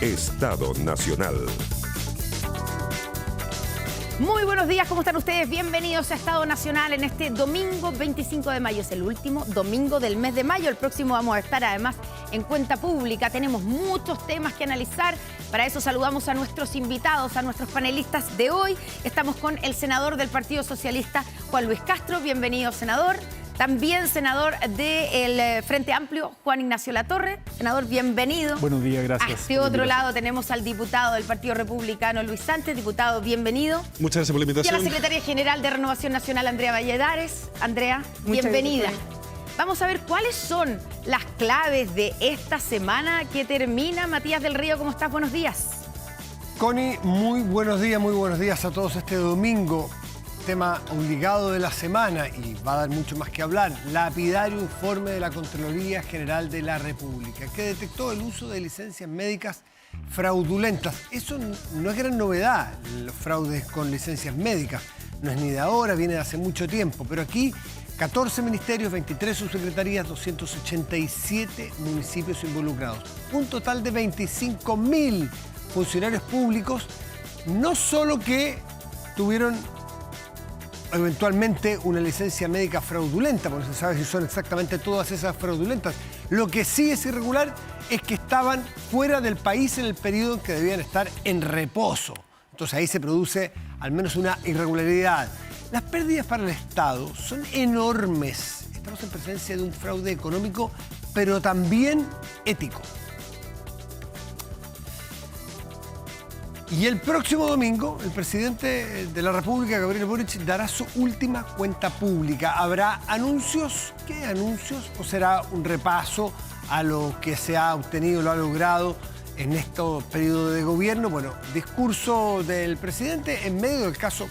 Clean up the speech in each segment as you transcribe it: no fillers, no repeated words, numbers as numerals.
Estado Nacional. Muy buenos días, ¿cómo están ustedes? Bienvenidos a Estado Nacional en este domingo 25 de mayo. Es el último domingo del mes de mayo. El próximo vamos a estar además en cuenta pública. Tenemos muchos temas que analizar. Para eso saludamos a nuestros invitados, a nuestros panelistas de hoy. Estamos con el senador del Partido Socialista, Juan Luis Castro. Bienvenido, senador. También senador del Frente Amplio, Juan Ignacio Latorre. Senador, bienvenido. Buenos días, gracias. A este otro lado tenemos al diputado del Partido Republicano, Luis Sánchez. Diputado, bienvenido. Muchas gracias por la invitación. Y a la secretaria general de Renovación Nacional, Andrea Valladares. Andrea, bienvenida. Vamos a ver cuáles son las claves de esta semana que termina. Matías del Río, ¿cómo estás? Buenos días. Connie, muy buenos días a todos este domingo. Tema obligado de la semana y va a dar mucho más que hablar. Lapidario informe de la Contraloría General de la República que detectó el uso de licencias médicas fraudulentas. Eso no es gran novedad, los fraudes con licencias médicas. No es ni de ahora, viene de hace mucho tiempo. Pero aquí, 14 ministerios, 23 subsecretarías, 287 municipios involucrados. Un total de 25.000 funcionarios públicos, no solo que tuvieron eventualmente una licencia médica fraudulenta, porque no se sabe si son exactamente todas esas fraudulentas. Lo que sí es irregular es que estaban fuera del país en el periodo en que debían estar en reposo. Entonces ahí se produce al menos una irregularidad. Las pérdidas para el Estado son enormes. Estamos en presencia de un fraude económico, pero también ético. Y el próximo domingo, el presidente de la República, Gabriel Boric, dará su última cuenta pública. ¿Habrá anuncios? ¿Qué anuncios? ¿O será un repaso a lo que se ha obtenido, lo ha logrado en este periodo de gobierno? Bueno, discurso del presidente en medio del caso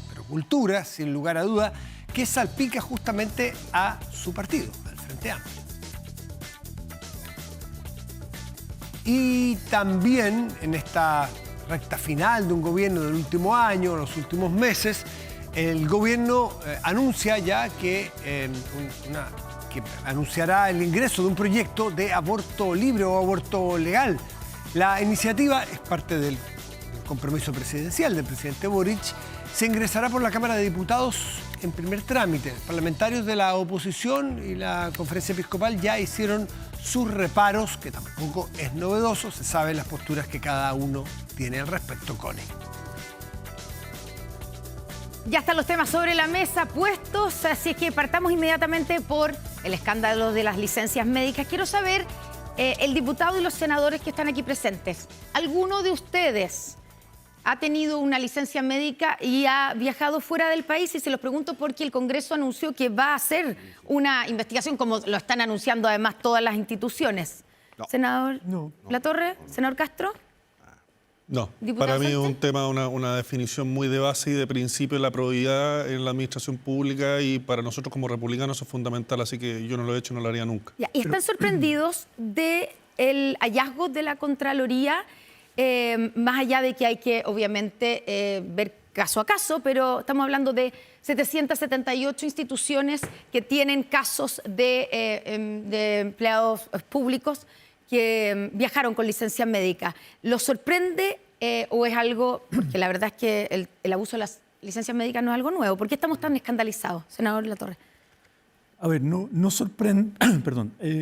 Pero Cultura, sin lugar a duda, que salpica justamente a su partido, al Frente Amplio. Y también en esta recta final de un gobierno del último año, los últimos meses, el gobierno anuncia ya que anunciará el ingreso de un proyecto de aborto libre o aborto legal. La iniciativa es parte del compromiso presidencial del presidente Boric. Se ingresará por la Cámara de Diputados en primer trámite. Parlamentarios de la oposición y la Conferencia Episcopal ya hicieron sus reparos, que tampoco es novedoso, se saben las posturas que cada uno tiene al respecto, Connie. Ya están los temas sobre la mesa puestos, así es que partamos inmediatamente por el escándalo de las licencias médicas. Quiero saber, el diputado y los senadores que están aquí presentes, ¿alguno de ustedes ha tenido una licencia médica y ha viajado fuera del país? Y se los pregunto porque el Congreso anunció que va a hacer una investigación, como lo están anunciando además todas las instituciones. No. Senador Latorre, senador Castro. No, ¿Diputado para mí es un Sánchez? tema, una definición muy de base y de principio de la probidad en la administración pública, y para nosotros como republicanos eso es fundamental, así que yo no lo he hecho y no lo haría nunca. Ya, y están sorprendidos del hallazgo de la Contraloría, más allá de que hay que obviamente ver caso a caso, pero estamos hablando de 778 instituciones que tienen casos de empleados públicos que viajaron con licencia médica. ¿Los sorprende o es algo, porque la verdad es que el abuso de las licencias médicas no es algo nuevo? ¿Por qué estamos tan escandalizados, senador Latorre? A ver, no sorprende,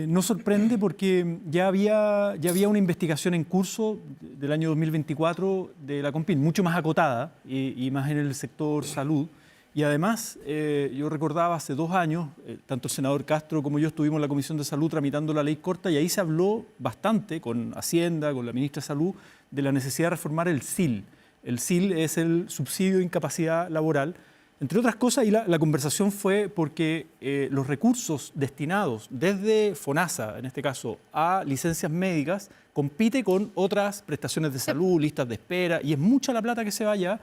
no sorprende porque ya había una investigación en curso del año 2024 de la CONPIN, mucho más acotada y más en el sector salud. Y además, yo recordaba hace 2 años, tanto el senador Castro como yo estuvimos en la Comisión de Salud tramitando la ley corta, y ahí se habló bastante con Hacienda, con la ministra de Salud, de la necesidad de reformar el SIL. El SIL es el subsidio de incapacidad laboral. Entre otras cosas, y la conversación fue porque los recursos destinados desde FONASA, en este caso, a licencias médicas, compite con otras prestaciones de salud, listas de espera, y es mucha la plata que se va allá,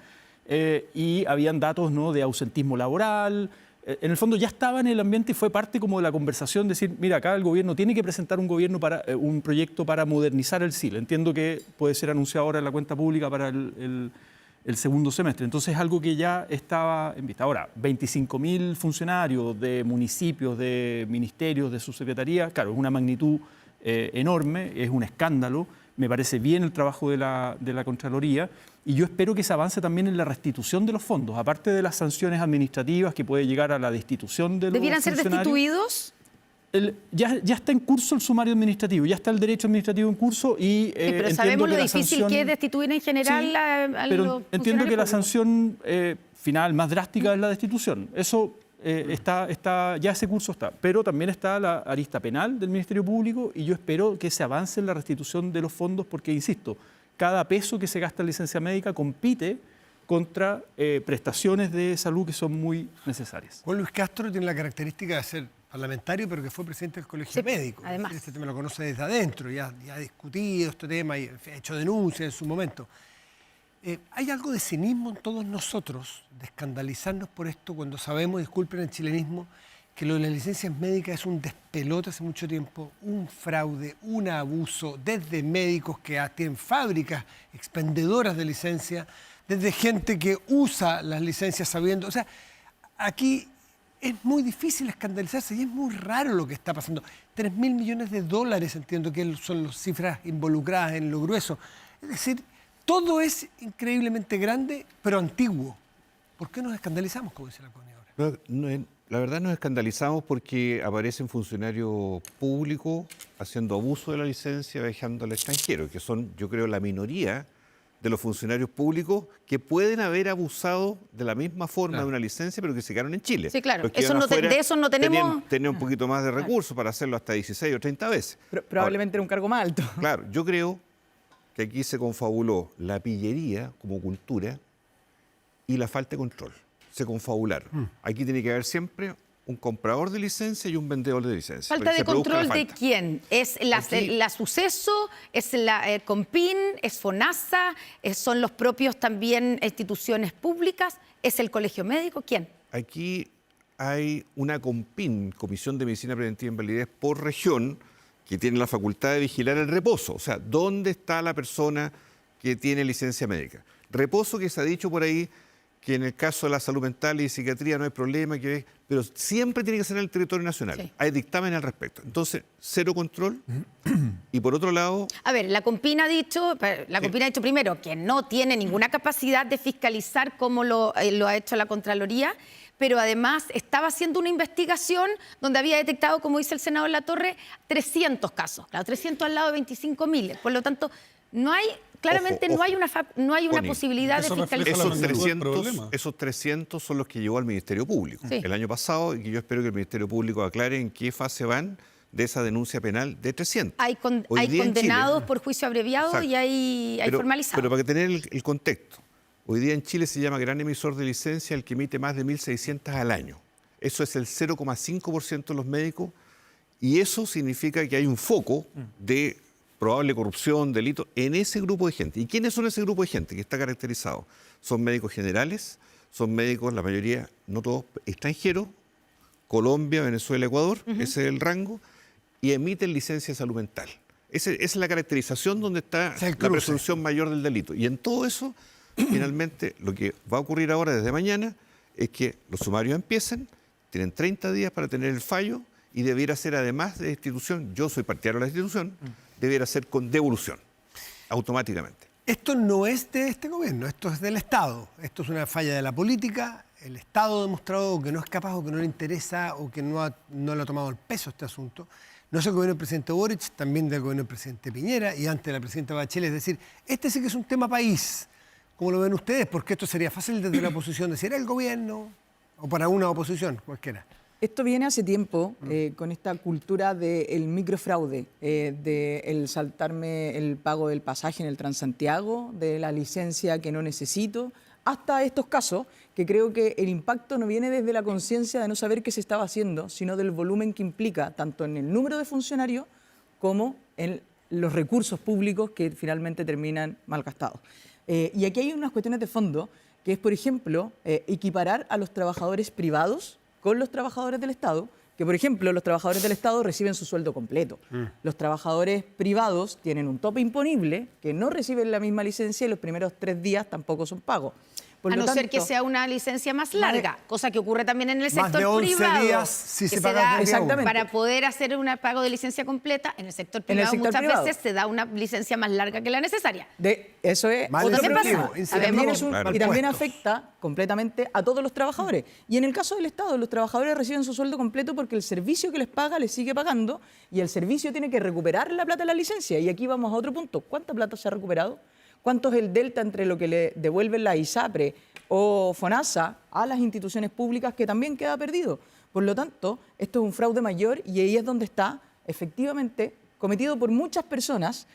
y habían datos, ¿no?, de ausentismo laboral. En el fondo ya estaba en el ambiente y fue parte como de la conversación, decir, mira, acá el gobierno tiene que presentar un proyecto para modernizar el SIL. Entiendo que puede ser anunciado ahora en la cuenta pública para el segundo semestre. Entonces es algo que ya estaba en vista. Ahora, 25.000 funcionarios de municipios, de ministerios, de subsecretarías, claro, es una magnitud enorme, es un escándalo, Me parece bien el trabajo de la Contraloría y yo espero que se avance también en la restitución de los fondos, aparte de las sanciones administrativas que puede llegar a la destitución de los ¿Debieran ser funcionarios. destituidos? Ya está en curso el sumario administrativo, ya está el derecho administrativo en curso y Sí, pero entiendo sabemos que lo la difícil sanción, que es destituir en general Sí, a pero los entiendo que la funcionarios sanción final más drástica es la destitución. Eso ya ese curso está. Pero también está la arista penal del Ministerio Público y yo espero que se avance en la restitución de los fondos porque, insisto, cada peso que se gasta en licencia médica compite contra prestaciones de salud que son muy necesarias. Juan Luis Castro tiene la característica de ser parlamentario, pero que fue presidente del Colegio Sí, Médico. además. Este tema lo conoce desde adentro, ya ha discutido este tema y ha hecho denuncias en su momento. ¿Hay algo de cinismo en todos nosotros de escandalizarnos por esto cuando sabemos, disculpen el chilenismo, que lo de las licencias médicas es un despelote hace mucho tiempo, un fraude, un abuso, desde médicos que tienen fábricas expendedoras de licencias, desde gente que usa las licencias sabiendo... O sea, aquí es muy difícil escandalizarse y es muy raro lo que está pasando. 3.000 millones de dólares, entiendo que son las cifras involucradas en lo grueso. Es decir, todo es increíblemente grande, pero antiguo. ¿Por qué nos escandalizamos, como dice la Connie ahora? La verdad nos escandalizamos porque aparecen funcionarios públicos haciendo abuso de la licencia, viajando al extranjero, que son, yo creo, la minoría de los funcionarios públicos que pueden haber abusado de la misma forma de una licencia, pero que se quedaron en Chile. Sí, claro. Los que Eso iban no afuera de eso no tenemos... tenían un poquito más de recursos para hacerlo hasta 16 o 30 veces. Probablemente era un cargo más alto. Claro, yo creo que aquí se confabuló la pillería como cultura y la falta de control. Se confabularon. Aquí tiene que haber siempre un comprador de licencia y un vendedor de licencia. ¿Falta de control de falta. quién? ¿Es la Suceso? ¿Es la Compin? ¿Es FONASA? ¿Son los propios también instituciones públicas? ¿Es el Colegio Médico? ¿Quién? Aquí hay una COMPIN, Comisión de Medicina Preventiva e Invalidez por región, que tiene la facultad de vigilar el reposo. O sea, ¿dónde está la persona que tiene licencia médica? Reposo que se ha dicho por ahí que en el caso de la salud mental y psiquiatría no hay problema, pero siempre tiene que ser en el territorio nacional. Sí. Hay dictamen al respecto. Entonces, cero control. Y por otro lado... A ver, la Compin ha dicho primero que no tiene ninguna capacidad de fiscalizar como lo ha hecho la Contraloría, pero además estaba haciendo una investigación donde había detectado, como dice el senador Latorre, 300 casos. Claro, 300 al lado de 25.000. Por lo tanto, no hay... Claramente Ojo, no hay una Connie, posibilidad de eso refleja fiscalización. Esos 300 son los que llevó al Ministerio Público Sí. el año pasado y que yo espero que el Ministerio Público aclare en qué fase van de esa denuncia penal de 300. Hay Hoy día en condenados Chile, por juicio abreviado Exacto. y hay formalizados. Pero para tener el contexto, hoy día en Chile se llama gran emisor de licencia el que emite más de 1.600 al año. Eso es el 0,5% de los médicos y eso significa que hay un foco de probable corrupción, delito, en ese grupo de gente. ¿Y quiénes son ese grupo de gente que está caracterizado? Son médicos generales, son médicos, la mayoría, no todos, extranjeros, Colombia, Venezuela, Ecuador, ese es el rango, y emiten licencia de salud mental. Esa es la caracterización donde está Es el la cruce. presunción mayor del delito. Y en todo eso, finalmente, lo que va a ocurrir ahora desde mañana es que los sumarios empiecen, tienen 30 días para tener el fallo y debiera ser, además de destitución, yo soy partidario de la destitución, debiera ser con devolución, automáticamente. Esto no es de este gobierno, esto es del Estado. Esto es una falla de la política. El Estado ha demostrado que no es capaz o que no le interesa o que no le ha tomado el peso a este asunto. No es el gobierno del presidente Boric, también del gobierno del presidente Piñera y antes de la presidenta Bachelet. Es decir, este sí que es un tema país. ¿Cómo lo ven ustedes? Porque esto sería fácil desde la oposición decir el gobierno o para una oposición, cualquiera. Esto viene hace tiempo con esta cultura del microfraude, de el saltarme el pago del pasaje en el Transantiago, de la licencia que no necesito, hasta estos casos que creo que el impacto no viene desde la conciencia de no saber qué se estaba haciendo, sino del volumen que implica tanto en el número de funcionarios como en los recursos públicos que finalmente terminan malgastados. Y aquí hay unas cuestiones de fondo, que es, por ejemplo, equiparar a los trabajadores privados con los trabajadores del Estado, que por ejemplo los trabajadores del Estado reciben su sueldo completo. Los trabajadores privados tienen un tope imponible que no reciben la misma licencia y los primeros 3 días tampoco son pagos. Por a lo no ser tanto, que sea una licencia más larga, cosa que ocurre también en el Más sector de 11 privado. días si que se paga de día uno. Exactamente. Para poder hacer un pago de licencia completa, en el sector En el privado sector muchas privado. veces se da una licencia más larga que la necesaria. Eso es Mal otro incentivo, problema. incentivo Y también, es mal y también puesto. afecta completamente a todos los trabajadores. Y en el caso del Estado, los trabajadores reciben su sueldo completo porque el servicio que les paga les sigue pagando y el servicio tiene que recuperar la plata de la licencia. Y aquí vamos a otro punto. ¿Cuánta plata se ha recuperado? ¿Cuánto es el delta entre lo que le devuelven la ISAPRE o FONASA a las instituciones públicas que también queda perdido? Por lo tanto, esto es un fraude mayor y ahí es donde está efectivamente cometido por muchas personas,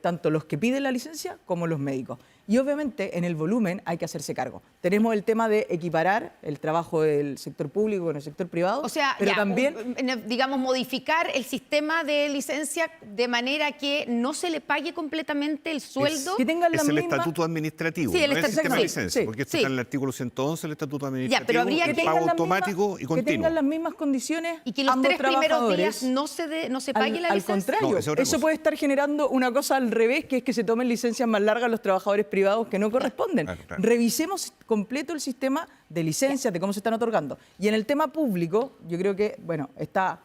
tanto los que piden la licencia como los médicos. Y obviamente en el volumen hay que hacerse cargo. Tenemos el tema de equiparar el trabajo del sector público con el sector privado, O sea, pero ya, también digamos, modificar el sistema de licencia de manera que no se le pague completamente el sueldo. que tengan la Es el misma... estatuto administrativo, Sí, el no es el sistema de estatuto, licencia, sí, porque esto sí. está en el artículo 111 del estatuto administrativo, pero habría el que pago tengan las automático mismas- y continuo. Que tengan las mismas condiciones Y que los ambos 3 primeros trabajadores. días no se pague la Al licencia. contrario, No, esa es otra eso cosa. puede estar generando una cosa al revés, que es que se tomen licencias más largas los trabajadores privados que no corresponden. Claro. Revisemos completo el sistema de licencias, de cómo se están otorgando. Y en el tema público, yo creo que, bueno,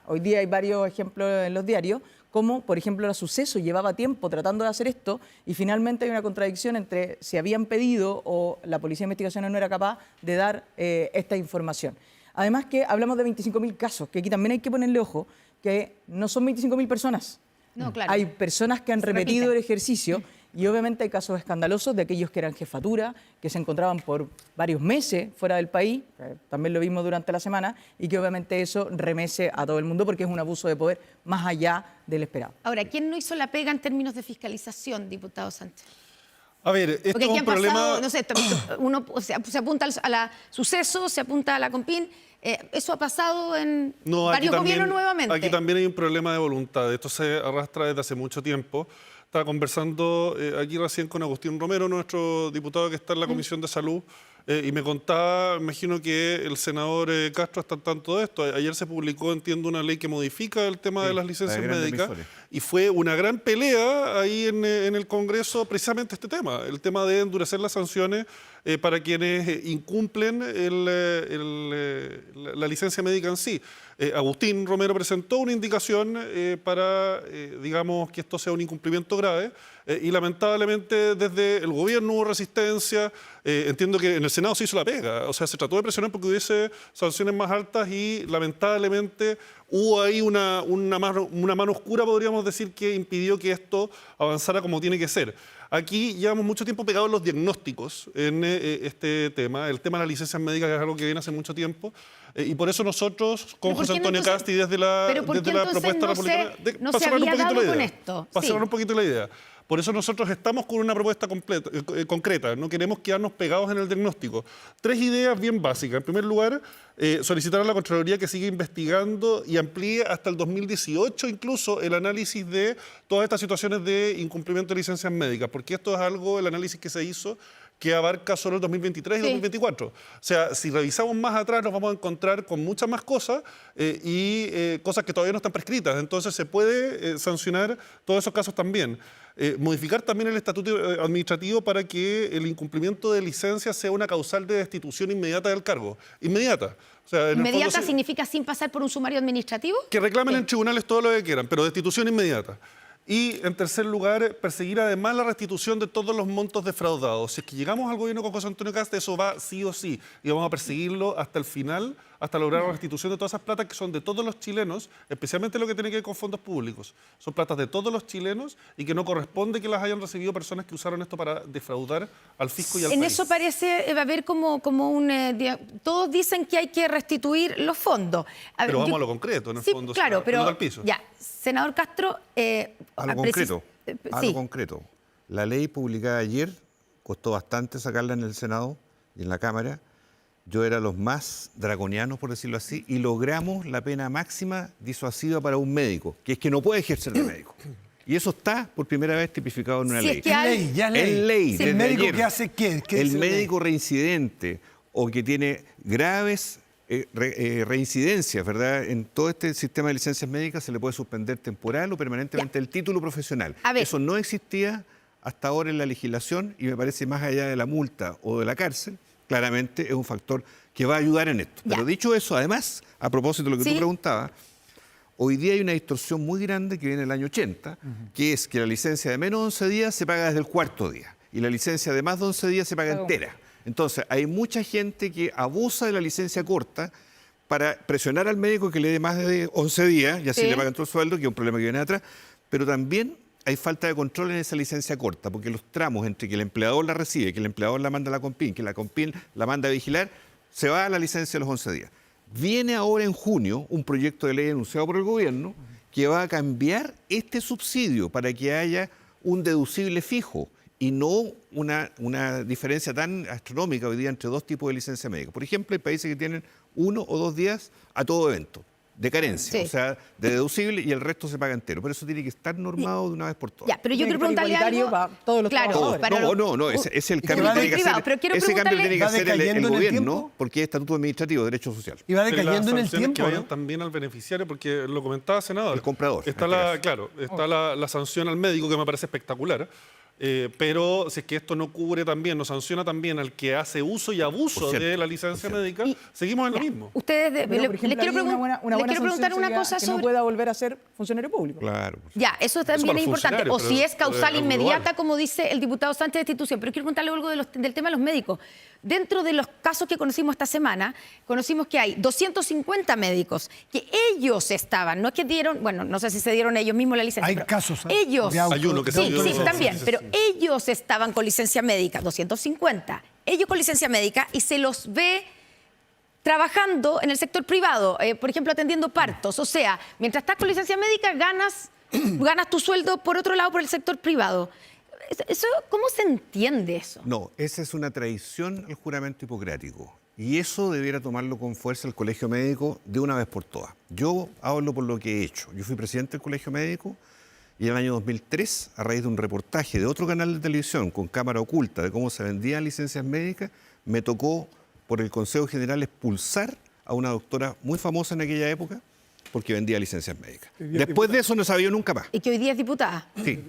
hoy día hay varios ejemplos en los diarios, como, por ejemplo, la Suceso llevaba tiempo tratando de hacer esto y finalmente hay una contradicción entre si habían pedido o la Policía de Investigaciones no era capaz de dar esta información. Además que hablamos de 25.000 casos, que aquí también hay que ponerle ojo, que no son 25.000 personas. No, claro. Hay personas que han Se repetido repiten. el ejercicio y obviamente hay casos escandalosos de aquellos que eran jefatura, que se encontraban por varios meses fuera del país, también lo vimos durante la semana, y que obviamente eso remece a todo el mundo porque es un abuso de poder más allá del esperado. Ahora, ¿quién no hizo la pega en términos de fiscalización, diputado Sánchez? A ver, esto Porque es aquí un han problema... pasado, no sé, uno se apunta a la Suceso, se apunta a la Compin. Eso ha pasado en No, aquí varios gobiernos nuevamente. Aquí también hay un problema de voluntad. Esto se arrastra desde hace mucho tiempo. Estaba conversando aquí recién con Agustín Romero, nuestro diputado que está en la Comisión de Salud, y me contaba, imagino que el senador Castro está al tanto de esto. Ayer se publicó, entiendo, una ley que modifica el tema de las licencias la de grandes médicas. emisores. Y fue una gran pelea ahí en el Congreso precisamente este tema, el tema de endurecer las sanciones para quienes incumplen la licencia médica en sí. Agustín Romero presentó una indicación para, digamos, que esto sea un incumplimiento grave y lamentablemente desde el gobierno hubo resistencia. Entiendo que en el Senado se hizo la pega, o sea, se trató de presionar porque hubiese sanciones más altas y lamentablemente hubo ahí una mano oscura, podríamos decir, que impidió que esto avanzara como tiene que ser. Aquí llevamos mucho tiempo pegados los diagnósticos en este tema. El tema de las licencias médicas es algo que viene hace mucho tiempo. Y por eso nosotros, con ¿Pero por José qué no Antonio entonces- Casti, desde la, pero por qué desde la entonces propuesta no se- republicana... no para se cerrar un había poquito dado la con idea, esto? para Sí. cerrar un poquito la idea. Por eso nosotros estamos con una propuesta concreta. No queremos quedarnos pegados en el diagnóstico. 3 ideas bien básicas. En primer lugar, solicitar a la Contraloría que siga investigando y amplíe hasta el 2018 incluso el análisis de todas estas situaciones de incumplimiento de licencias médicas, porque esto es algo, el análisis que se hizo, que abarca solo el 2023 y Sí. 2024. O sea, si revisamos más atrás nos vamos a encontrar con muchas más cosas y cosas que todavía no están prescritas. Entonces se puede sancionar todos esos casos también. Modificar también el estatuto administrativo para que el incumplimiento de licencia sea una causal de destitución inmediata del cargo. Inmediata. O sea, en el ¿Inmediata fondo, significa sin pasar por un sumario administrativo? que reclamen Sí. en tribunales todo lo que quieran, pero destitución inmediata. Y, en tercer lugar, perseguir además la restitución de todos los montos defraudados. Si es que llegamos al gobierno con José Antonio Cast, eso va sí o sí. Y vamos a perseguirlo hasta el final, hasta lograr la restitución de todas esas platas que son de todos los chilenos, especialmente lo que tiene que ver con fondos públicos. Son platas de todos los chilenos y que no corresponde que las hayan recibido personas que usaron esto para defraudar al fisco y al En país. eso parece haber como un... todos dicen que hay que restituir los fondos. A ver, Pero vamos yo- a lo concreto, en el sí, fondo. claro, o sea, pero pelota al piso. ya, senador Castro... A lo concreto. A sí. lo concreto. La ley publicada ayer costó bastante sacarla en el Senado y en la Cámara. Yo era los más draconianos, por decirlo así, y logramos la pena máxima disuasiva para un médico, que es que no puede ejercer de médico. Y eso está por primera vez tipificado en una Si es ley. que hay- Ley, ya es ley. Es ley. Sí. desde ¿El médico ayer. que hace qué? ¿Qué El dice la ley? médico reincidente o que tiene graves reincidencias, ¿verdad? En todo este sistema de licencias médicas se le puede suspender temporal o permanentemente el título profesional. A ver. Eso no existía hasta ahora en la legislación y me parece más allá de la multa o de la cárcel, claramente es un factor que va a ayudar en esto. Pero dicho eso, además, a propósito de lo que tú preguntabas, hoy día hay una distorsión muy grande que viene del año 80, que es que la licencia de menos de 11 días se paga desde el cuarto día y la licencia de más de 11 días se paga entera. Entonces, hay mucha gente que abusa de la licencia corta para presionar al médico que le dé más de 11 días y así le pagan todo el sueldo, que es un problema que viene atrás, pero también hay falta de control en esa licencia corta, porque los tramos entre que el empleador la recibe, que el empleador la manda a la CONPIN, que la CONPIN la manda a vigilar, se va a la licencia de los 11 días. Viene ahora en junio un proyecto de ley anunciado por el gobierno que va a cambiar este subsidio para que haya un deducible fijo y no una diferencia tan astronómica hoy día entre dos tipos de licencia médica. Por ejemplo, hay países que tienen 1 o 2 días a todo evento de carencia, o sea, de deducible y el resto se paga entero. Pero eso tiene que estar normado de una vez por todas. Ya, pero yo quiero preguntarle algo. Para todos los trabajadores. No, ese es el cambio que tiene que hacer. Pero quiero Ese cambio tiene que hacer el gobierno, porque es estatuto administrativo, derecho social. Y va decayendo en el que tiempo, vayan ¿no? también al beneficiario, porque lo comentaba senador. El comprador. Está la sanción al médico, que me parece espectacular. Pero si es que esto no cubre también, no sanciona también al que hace uso y abuso de la licencia médica, seguimos en lo mismo. Ustedes, Pero, les por ejemplo, quiero, ahí una buena preguntar sanción una sería cosa que sobre... no pueda volver a ser funcionario público. Claro. Ya, eso también para es importante. funcionarios, O si pero es causal algo inmediata, global. como dice el diputado Sánchez de Destitución. Pero quiero preguntarle algo del tema de los médicos. Dentro de los casos que conocimos esta semana, conocimos que hay 250 médicos que ellos estaban, no es que dieron, bueno, no sé si se dieron ellos mismos la licencia. Hay pero casos. ellos, Hay uno que se dio sí, licencia. también, pero ellos estaban con licencia médica, 250. Ellos con licencia médica y se los ve trabajando en el sector privado, por ejemplo, atendiendo partos. O sea, mientras estás con licencia médica, ganas tu sueldo por otro lado por el sector privado. ¿Cómo se entiende eso? No, esa es una traición al juramento hipocrático. Y eso debiera tomarlo con fuerza el Colegio Médico de una vez por todas. Yo hablo por lo que he hecho. Yo fui presidente del Colegio Médico y en el año 2003, a raíz de un reportaje de otro canal de televisión con cámara oculta de cómo se vendían licencias médicas, me tocó por el Consejo General expulsar a una doctora muy famosa en aquella época porque vendía licencias médicas. Después de eso no sabía nunca más. Y que hoy día es diputada. Sí.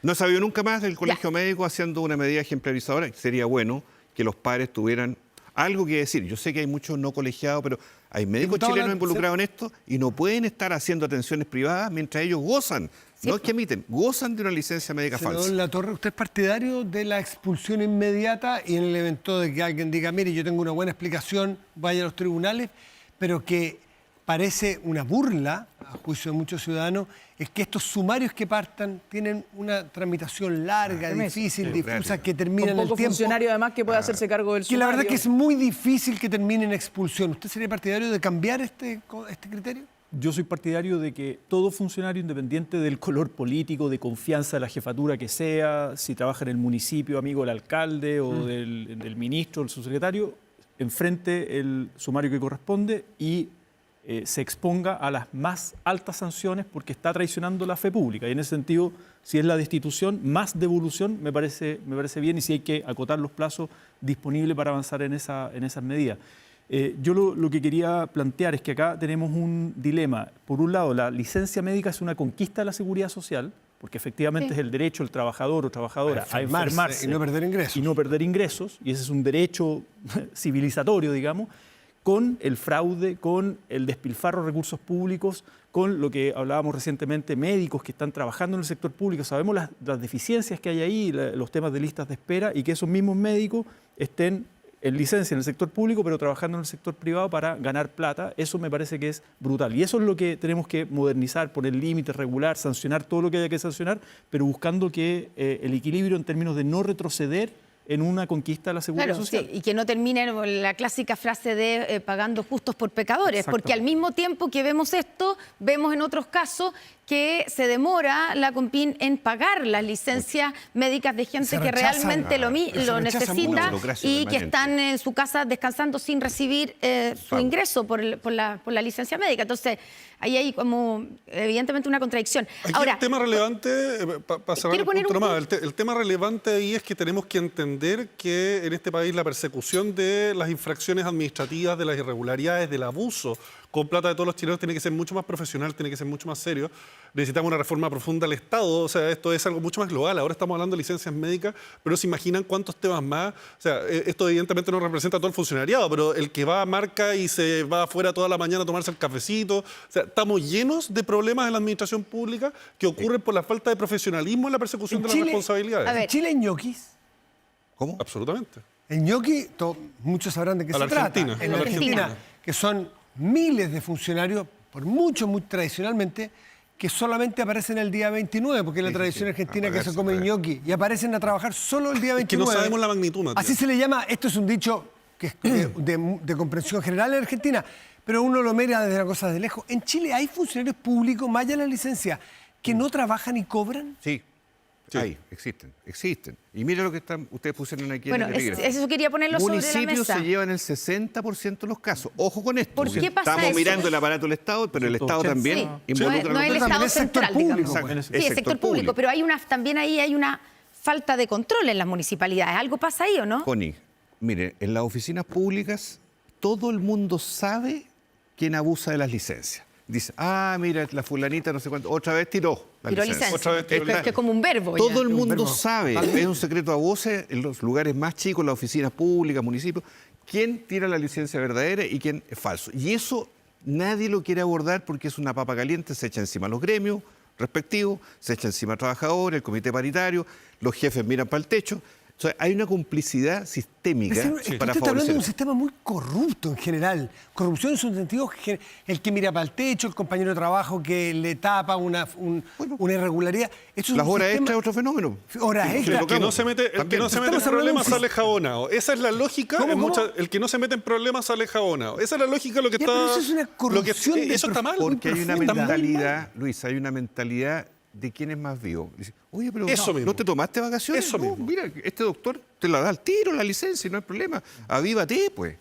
No sabía nunca más del Colegio Médico haciendo una medida ejemplarizadora. Sería bueno que los padres tuvieran algo que decir. Yo sé que hay muchos no colegiados, pero hay médicos chilenos involucrados en esto y no pueden estar haciendo atenciones privadas mientras ellos gozan, no es que emiten, gozan de una licencia médica falsa. Senador Latorre, ¿usted es partidario de la expulsión inmediata y en el evento de que alguien diga, mire, yo tengo una buena explicación, vaya a los tribunales, pero que parece una burla, a juicio de muchos ciudadanos, es que estos sumarios que partan tienen una tramitación larga, difícil, difusa, que termina en Con el poco tiempo? funcionario además que puede hacerse cargo del Que sumario. la verdad que es muy difícil que termine en expulsión. ¿Usted sería partidario de cambiar este criterio? Yo soy partidario de que todo funcionario, independiente del color político, de confianza de la jefatura que sea, si trabaja en el municipio, amigo del alcalde o del ministro, del subsecretario, enfrente el sumario que corresponde y se exponga a las más altas sanciones porque está traicionando la fe pública. Y en ese sentido, si es la destitución, más devolución me parece bien, y si hay que acotar los plazos disponibles para avanzar en esas medidas. Yo lo que quería plantear es que acá tenemos un dilema. Por un lado, la licencia médica es una conquista de la seguridad social, porque efectivamente es el derecho del trabajador o trabajadora a enfermarse y no perder ingresos. y no perder ingresos, y ese es un derecho civilizatorio, digamos, con el fraude, con el despilfarro de recursos públicos, con lo que hablábamos recientemente, médicos que están trabajando en el sector público. Sabemos las deficiencias que hay ahí, los temas de listas de espera, y que esos mismos médicos estén en licencia en el sector público, pero trabajando en el sector privado para ganar plata. Eso me parece que es brutal. Y eso es lo que tenemos que modernizar, poner límites, regular, sancionar todo lo que haya que sancionar, pero buscando que el equilibrio en términos de no retroceder en una conquista de la seguridad social. Sí, y que no termine la clásica frase de pagando justos por pecadores, porque al mismo tiempo que vemos esto, vemos en otros casos que se demora la CONPIN en pagar las licencias médicas de gente que realmente lo necesita y que están en su casa descansando sin recibir su ingreso por la licencia médica. Entonces, ahí hay como evidentemente una contradicción. Aquí Ahora, el tema relevante, para cerrar el punto nomás, el tema relevante ahí es que tenemos que entender que en este país la persecución de las infracciones administrativas, de las irregularidades, del abuso con plata de todos los chilenos tiene que ser mucho más profesional, tiene que ser mucho más serio. Necesitamos una reforma profunda del Estado, o sea, esto es algo mucho más global. Ahora estamos hablando de licencias médicas, pero ¿se imaginan cuántos temas más? O sea, esto evidentemente no representa a todo el funcionariado, pero el que va a marca y se va afuera toda la mañana a tomarse el cafecito. O sea, estamos llenos de problemas en la administración pública que ocurren por la falta de profesionalismo en la persecución de las responsabilidades. a ver. ¿En Chile hay ñoquis? ¿Cómo? Absolutamente. El ñoqui, muchos sabrán de qué A la se trata. Argentina, En a la la Argentina, Argentina. que son miles de funcionarios, por mucho, muy tradicionalmente, que solamente aparecen el día 29, porque es la tradición argentina que se Apagarse, come el apagar. ñoqui, y aparecen a trabajar solo el día Es que 29. no sabemos la magnitud, Matías. Así se le llama, esto es un dicho que es de comprensión general en Argentina, pero uno lo mira desde las cosas de lejos. En Chile hay funcionarios públicos, más allá de la licencia, que no trabajan y cobran. Sí. Sí. Ahí, existen. Y mira lo que ustedes pusieron aquí Bueno, en el epígrafe. eso quería ponerlo sobre la Municipios mesa. se llevan el 60% de los casos. Ojo con esto. ¿Por porque qué pasa estamos eso? mirando el aparato del Estado, pero el Estado también Sí, involucra no a es los el Pero también Estado es sector central, público, digamos. pues. Sí, es sector público, pero también ahí hay una falta de control en las municipalidades. ¿Algo pasa ahí o no? Connie, mire, en las oficinas públicas todo el mundo sabe quién abusa de las licencias. Dice, mira, la fulanita no sé cuánto, otra vez tiró la Tiró licencia. licencia. Otra vez tiró Esta- Que es como un verbo. ya. Todo el mundo verbo. sabe, es un secreto a voces en los lugares más chicos, las oficinas públicas, municipios, quién tira la licencia verdadera y quién es falso. Y eso nadie lo quiere abordar porque es una papa caliente, se echa encima a los gremios respectivos, se echa encima a trabajadores, el comité paritario, los jefes miran para el techo. O sea, hay una complicidad sistémica Es que para usted está hablando favorecer de un eso. sistema muy corrupto en general. Corrupción en un sentido, el que mira para el techo, el compañero de trabajo que le tapa una irregularidad. Eso es Las un horas sistema- extras es otro fenómeno. Horas Sí, extras. El que no se mete, el que También. no se mete en Estamos hablando problemas de un sale jabonado. Esa es la lógica. ¿Cómo, en cómo? el que no se mete en problemas sale jabonado. Esa es la lógica de lo que Ya, está. pero eso es una corrupción de eso está mal. Porque hay una profunda. mentalidad, Luis, hay una mentalidad de quién es más vivo. Dice, oye, pero Eso mismo. ¿no te tomaste vacaciones? Eso No, mismo. mira, este doctor te la da al tiro la licencia y no hay problema. Avívate, pues.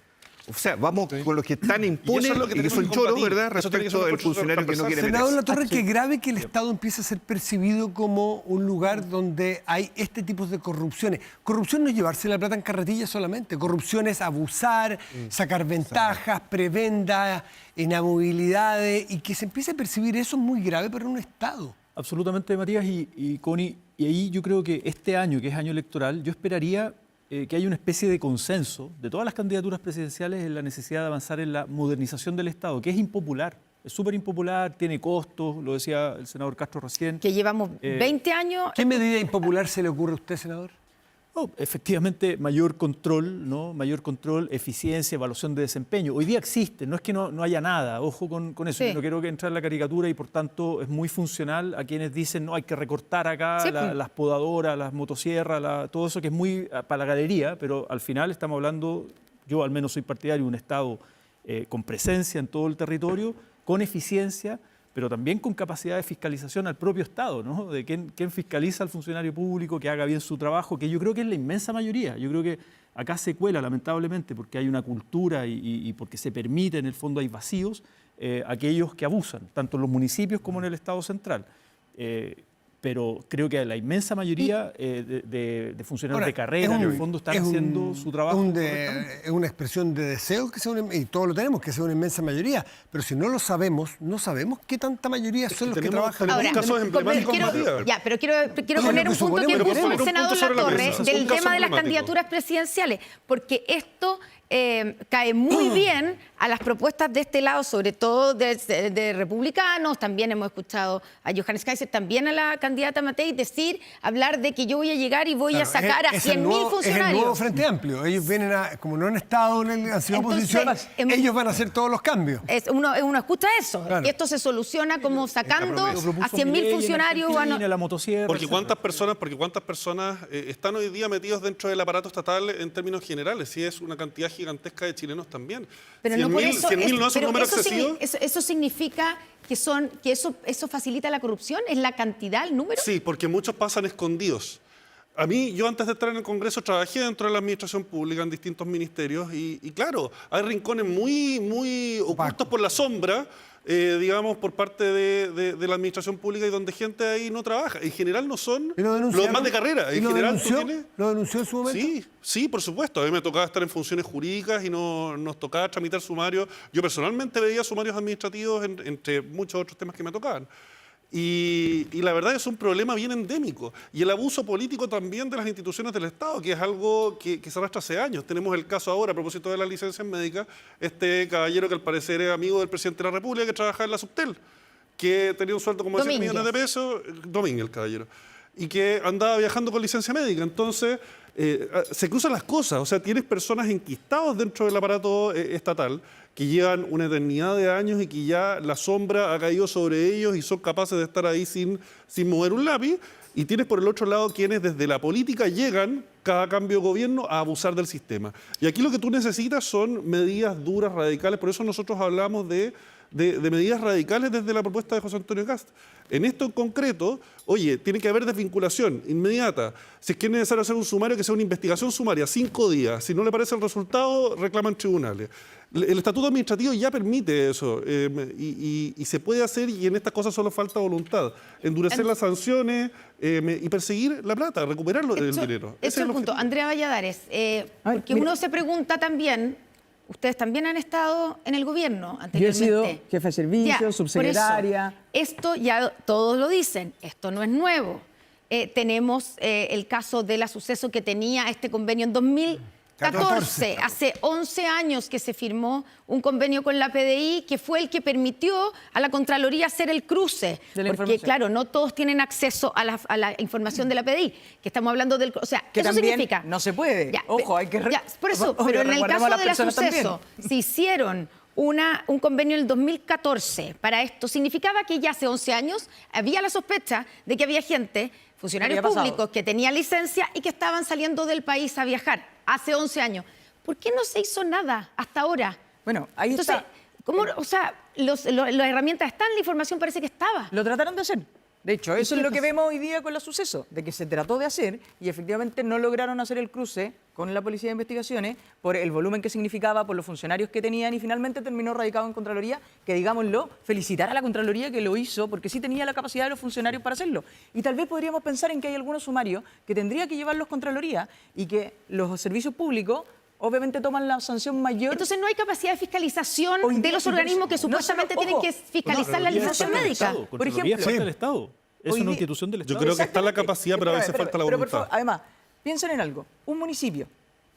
O sea, vamos con los que están impunes eso es lo y que que tenemos son que choros, combatir. ¿verdad? Eso tiene que ser Respecto un del esfuerzo funcionario que no quiere Senador meterse. Latorre, qué grave que el Estado empiece a ser percibido como un lugar donde hay este tipo de corrupciones. Corrupción no es llevarse la plata en carretilla solamente. Corrupción es abusar, sacar ventajas, prebendas, inamovilidades, y que se empiece a percibir eso es muy grave para un Estado. Absolutamente, Matías y Connie. Y ahí yo creo que este año, que es año electoral, yo esperaría que haya una especie de consenso de todas las candidaturas presidenciales en la necesidad de avanzar en la modernización del Estado, que es impopular, es súper impopular, tiene costos, lo decía el senador Castro recién. Que llevamos 20 años. ¿Qué medida impopular se le ocurre a usted, senador? No, efectivamente, mayor control, ¿no? Mayor control, eficiencia, evaluación de desempeño. Hoy día existe, no es que no haya nada, ojo con eso. Sí. Yo no quiero que entrar en la caricatura y por tanto es muy funcional a quienes dicen no hay que recortar acá Sí, pues. las podadoras, las motosierras, todo eso que es muy para la galería, pero al final estamos hablando, yo al menos soy partidario de un Estado con presencia en todo el territorio, con eficiencia, pero también con capacidad de fiscalización al propio Estado, ¿no? De quién fiscaliza al funcionario público, que haga bien su trabajo, que yo creo que es la inmensa mayoría. Yo creo que acá se cuela, lamentablemente, porque hay una cultura y porque se permite, en el fondo hay vacíos, aquellos que abusan, tanto en los municipios como en el Estado central. Pero creo que la inmensa mayoría de funcionarios Ahora, de carrera, en el fondo, están haciendo su trabajo. Es una expresión de deseo que sea y todos lo tenemos, que sea una inmensa mayoría. Pero si no lo sabemos, no sabemos qué tanta mayoría son los que tenemos- trabajan. tenemos casos emblemáticos, Matías. Pero quiero No, poner lo un que punto que suponemos, puso pero el poner un senador punto sobre la Latorre mesa. Es del un caso tema de las emblemático. candidaturas presidenciales, porque esto cae muy bien a las propuestas de este lado, sobre todo de republicanos. También hemos escuchado a Johannes Kaiser, también a la candidata Matei, hablar de que yo voy a llegar y voy a sacar a Es el 100.000 nuevo- Es el nuevo funcionarios. Frente Amplio. Ellos vienen como no han estado han sido Entonces, oposición, ellos van a hacer todos los cambios. Uno escucha eso, Claro. que esto se soluciona como sacando Lo propuso a 100.000 Milei en funcionarios. Argentina, la motosierra, Porque etcétera. cuántas personas están hoy día metidos dentro del aparato estatal en términos generales, si es una cantidad gigantesca de chilenos también. Pero no por eso. 100.000 no es un pero número eso excesivo. eso significa que eso facilita la corrupción. ¿Es la cantidad, el número? Sí, porque muchos pasan escondidos. A mí, yo antes de estar en el Congreso trabajé dentro de la administración pública en distintos ministerios y claro, hay rincones muy ocultos por la sombra digamos, por parte de la administración pública y donde gente ahí no trabaja. En general no son ¿Y lo los denunciaron? más de carrera. ¿Y En lo general denunció? tú tienes... ¿Lo denunció en su momento? Sí, por supuesto. A mí me tocaba estar en funciones jurídicas y nos tocaba tramitar sumarios. Yo personalmente veía sumarios administrativos entre muchos otros temas que me tocaban. Y la verdad es un problema bien endémico. Y el abuso político también de las instituciones del Estado, que es algo que se arrastra hace años. Tenemos el caso ahora, a propósito de las licencias médicas, este caballero que al parecer es amigo del presidente de la República, que trabaja en la Subtel, que tenía un sueldo como de 7 millones de pesos, Domínguez el caballero, y que andaba viajando con licencia médica. Entonces, se cruzan las cosas. O sea, tienes personas enquistadas dentro del aparato estatal que llevan una eternidad de años y que ya la sombra ha caído sobre ellos y son capaces de estar ahí sin mover un lápiz. Y tienes por el otro lado quienes desde la política llegan, cada cambio de gobierno, a abusar del sistema. Y aquí lo que tú necesitas son medidas duras, radicales. Por eso nosotros hablamos de medidas radicales desde la propuesta de José Antonio Kast. En esto en concreto, oye, tiene que haber desvinculación inmediata. Si es que es necesario hacer un sumario, que sea una investigación sumaria, 5 días. Si no le parece el resultado, reclaman tribunales. El estatuto administrativo ya permite eso y se puede hacer, y en estas cosas solo falta voluntad. Endurecer las sanciones y perseguir la plata, recuperar el dinero. Ese es el punto. Andrea Valladares, porque mira, uno se pregunta también, ustedes también han estado en el gobierno Yo he anteriormente. sido jefe de servicio, Ya, subsecretaria. por eso, esto ya todos lo dicen, esto no es nuevo. Tenemos el caso del suceso que tenía este convenio en 2014. Hace 11 años que se firmó un convenio con la PDI que fue el que permitió a la Contraloría hacer el cruce. De la Porque, información. claro, no todos tienen acceso a la información de la PDI, que estamos hablando del... O sea, Que eso también significa... no se puede. Ojo, hay que... por eso, obvio, pero en el recordemos caso a las del personas suceso, también. si hicieron un convenio en el 2014 para esto, significaba que ya hace 11 años había la sospecha de que había gente, funcionarios Había pasado. públicos, que tenían licencia y que estaban saliendo del país a viajar hace 11 años. ¿Por qué no se hizo nada hasta ahora? Bueno, ahí Entonces, está. ¿cómo, o sea, las herramientas están, la información parece que estaba? Lo trataron de hacer. De hecho, eso qué es lo que pasó? vemos hoy día con los sucesos, de que se trató de hacer y efectivamente no lograron hacer el cruce con la Policía de Investigaciones por el volumen que significaba, por los funcionarios que tenían y finalmente terminó radicado en Contraloría, que digámoslo, felicitar a la Contraloría que lo hizo porque sí tenía la capacidad de los funcionarios para hacerlo. Y tal vez podríamos pensar en que hay algunos sumarios que tendría que llevarlos Contraloría y que los servicios públicos obviamente toman la sanción mayor. Entonces no hay capacidad de fiscalización Hoy de día, los organismos que no supuestamente solo- tienen ojo, que fiscalizar la Contraloría licencia es parte del médica. Estado, Por Contraloría ejemplo, es parte del Estado. Es hoy una día- institución del Yo Estado. creo que está la Exactamente. capacidad, pero a veces falta la Pero, por voluntad. favor, además, piensen en algo. Un municipio,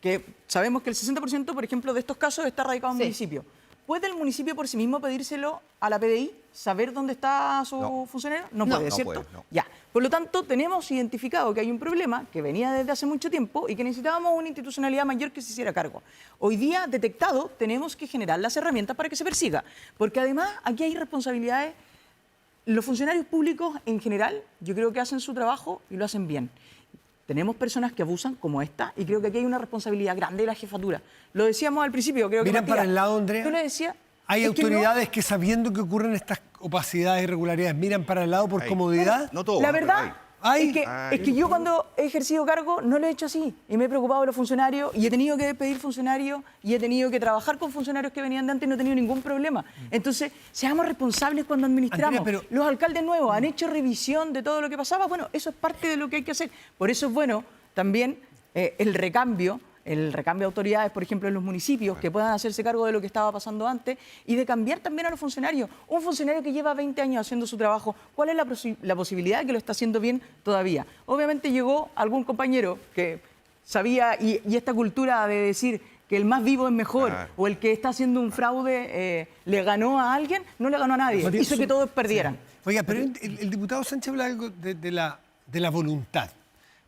que sabemos que el 60%, por ejemplo, de estos casos está radicado en un Sí. municipio. ¿Puede el municipio por sí mismo pedírselo a la PDI, saber dónde está su No. funcionario? No, No. puede, No ¿cierto? puede, no. Ya. Por lo tanto, tenemos identificado que hay un problema que venía desde hace mucho tiempo y que necesitábamos una institucionalidad mayor que se hiciera cargo. Hoy día, detectado, tenemos que generar las herramientas para que se persiga. Porque además, aquí hay responsabilidades. Los funcionarios públicos, en general, yo creo que hacen su trabajo y lo hacen bien. Tenemos personas que abusan como esta y creo que aquí hay una responsabilidad grande de la jefatura. Lo decíamos al principio, creo que Miran Matías, para el lado, Andrea. Tú le decías... Hay es que no- autoridades que sabiendo que ocurren estas opacidades, irregularidades, miran para el lado por Hay. comodidad. No todo. La pero verdad hay. es que yo cuando he ejercido cargo no lo he hecho así y me he preocupado de los funcionarios y he tenido que despedir funcionarios y he tenido que trabajar con funcionarios que venían de antes y no he tenido ningún problema. Entonces, seamos responsables cuando administramos. Andrea, pero- Los alcaldes nuevos han hecho revisión de todo lo que pasaba. Bueno, eso es parte de lo que hay que hacer. Por eso es bueno también el recambio de autoridades, por ejemplo, en los municipios, que puedan hacerse cargo de lo que estaba pasando antes y de cambiar también a los funcionarios. Un funcionario que lleva 20 años haciendo su trabajo, ¿cuál es la posibilidad de que lo está haciendo bien todavía? Obviamente llegó algún compañero que sabía, y esta cultura de decir que el más vivo es mejor, Claro. o el que está haciendo un fraude le ganó a alguien, no le ganó a nadie, Matías, hizo que todos perdieran. Oiga, pero el diputado Sánchez habla algo de la voluntad.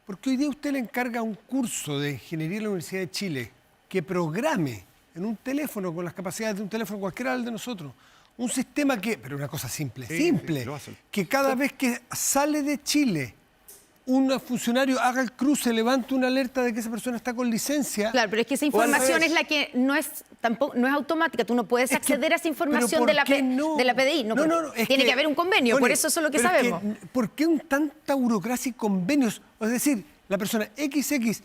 Porque hoy día usted le encarga un curso de ingeniería en la Universidad de Chile que programe en un teléfono, con las capacidades de un teléfono cualquiera de nosotros, un sistema que, pero una cosa simple, Sí, simple, sí, lo hacen. que cada vez que sale de Chile un funcionario haga el cruce, levante una alerta de que esa persona está con licencia. Claro, pero es que esa O al información revés. es la que no es automática. Tú no puedes Es que- acceder a esa pero información ¿por de la qué no? PDI. No, es tiene que haber un convenio, por Connie, eso es lo que pero es sabemos. ¿Por qué tanta burocracia y convenios? Es decir, la persona XX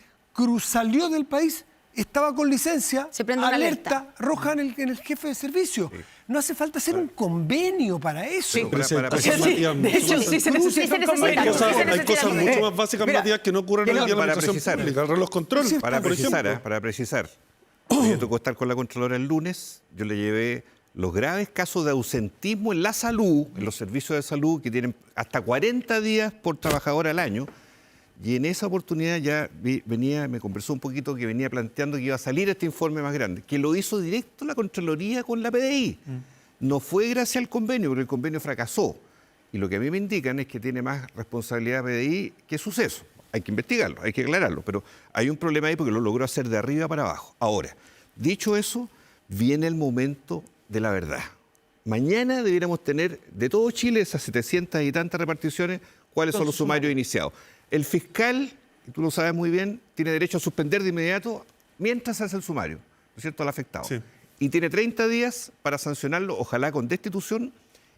salió del país, estaba con licencia, Se prende una alerta roja en el jefe de servicio. no hace falta hacer un convenio para eso. Pero Pero si hay para cosas, precisar- Matías, de hecho, sí se necesita un convenio. hay cosas mucho más básicas, Mira, Matías, que no ocurren en la para administración precisar. pública. El reloj control, Para por precisar, ejemplo. para precisar. Me tocó estar con la Contralora el lunes. Yo le llevé los graves casos de ausentismo en la salud, en los servicios de salud, que tienen hasta 40 días por trabajador al año. Y en esa oportunidad ya me conversó un poquito que venía planteando que iba a salir este informe más grande, que lo hizo directo la Contraloría con la PDI. No fue gracias al convenio, porque el convenio fracasó. Y lo que a mí me indican es que tiene más responsabilidad PDI que suceso. Hay que investigarlo, hay que aclararlo, pero hay un problema ahí porque lo logró hacer de arriba para abajo. Ahora, dicho eso, viene el momento de la verdad. Mañana debiéramos tener de todo Chile, esas 700 y tantas reparticiones, cuáles son los sumarios iniciados. El fiscal, y tú lo sabes muy bien, tiene derecho a suspender de inmediato mientras se hace el sumario, ¿no es cierto?, al afectado. Sí. Y tiene 30 días para sancionarlo, ojalá con destitución,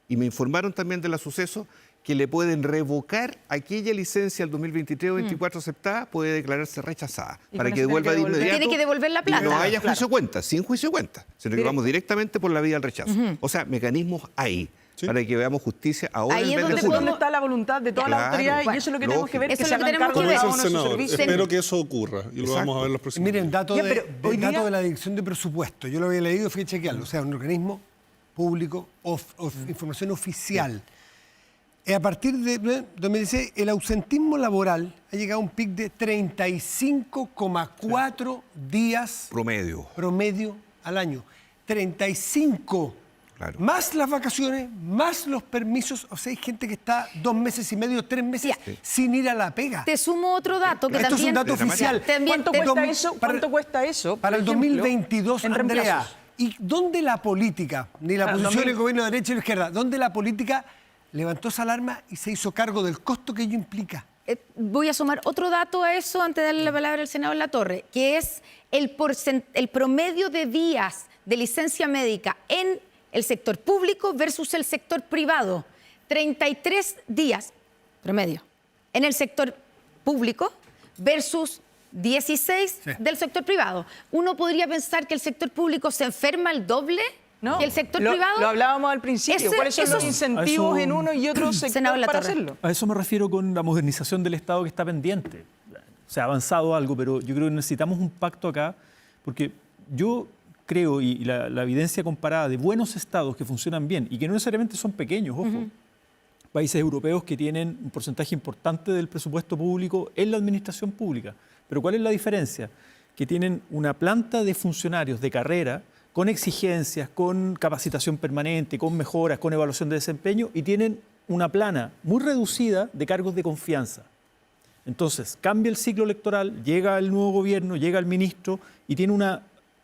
y me informaron también de la suceso que le pueden revocar aquella licencia del 2023 o 2024 aceptada, puede declararse rechazada, Y para con que eso devuelva de tiene que devolver. inmediato. Tiene que devolver la Y plata. no haya Claro. juicio de cuenta, sin juicio de cuenta, sino que vamos directamente por la vía del rechazo. O sea, mecanismos ahí, Sí. para que veamos justicia ahora Ahí en es vez donde de ¿Dónde junio. está la voluntad de todas las Claro, autoridades? bueno, Y eso es lo que tenemos que ver, lógico. que Eso se es lo que hagan tenemos cargo que de ver. cada Como uno dice de el sus senador, servicios. espero que eso ocurra y lo vamos a ver en los próximos Miren, días. dato, Ya, de, pero hoy dato día- de la Dirección de Presupuesto. Yo lo había leído y fui a chequearlo. O sea, un organismo público, información oficial. A partir de 2016, el ausentismo laboral ha llegado a un pic de 35,4 días promedio al año. 35. Claro. Más las vacaciones, más los permisos. O sea, hay gente que está 2 meses y medio, 3 meses Ya. sin ir a la pega. Te sumo otro dato que Esto es un también... dato oficial. También ¿Cuánto te- cuesta eso? ¿Cuánto cuesta eso? Para el por ejemplo, 2022, en Andrea, reemplazos? ¿y dónde la política, ni la Para el posición 2000? del gobierno de derecha y la izquierda, dónde la política levantó esa alarma y se hizo cargo del costo que ello implica? Voy a sumar otro dato a eso antes de darle la palabra al senador Latorre, que es el promedio de días de licencia médica en el sector público versus el sector privado. 33 días promedio en el sector público versus 16 Sí. del sector privado. Uno podría pensar que el sector público se enferma el doble No, que el sector lo privado. hablábamos al principio. Ese- ¿Cuáles son los eso- incentivos eso- en uno y otro sector Senador para Latorre. hacerlo? A eso me refiero con la modernización del Estado que está pendiente. Se ha avanzado algo, pero yo creo que necesitamos un pacto acá, porque yo creo, y la evidencia comparada de buenos estados que funcionan bien, y que no necesariamente son pequeños, ojo, países europeos que tienen un porcentaje importante del presupuesto público en la administración pública. Pero ¿cuál es la diferencia? Que tienen una planta de funcionarios de carrera con exigencias, con capacitación permanente, con mejoras, con evaluación de desempeño, y tienen una plana muy reducida de cargos de confianza. Entonces, cambia el ciclo electoral, llega el nuevo gobierno, llega el ministro y tiene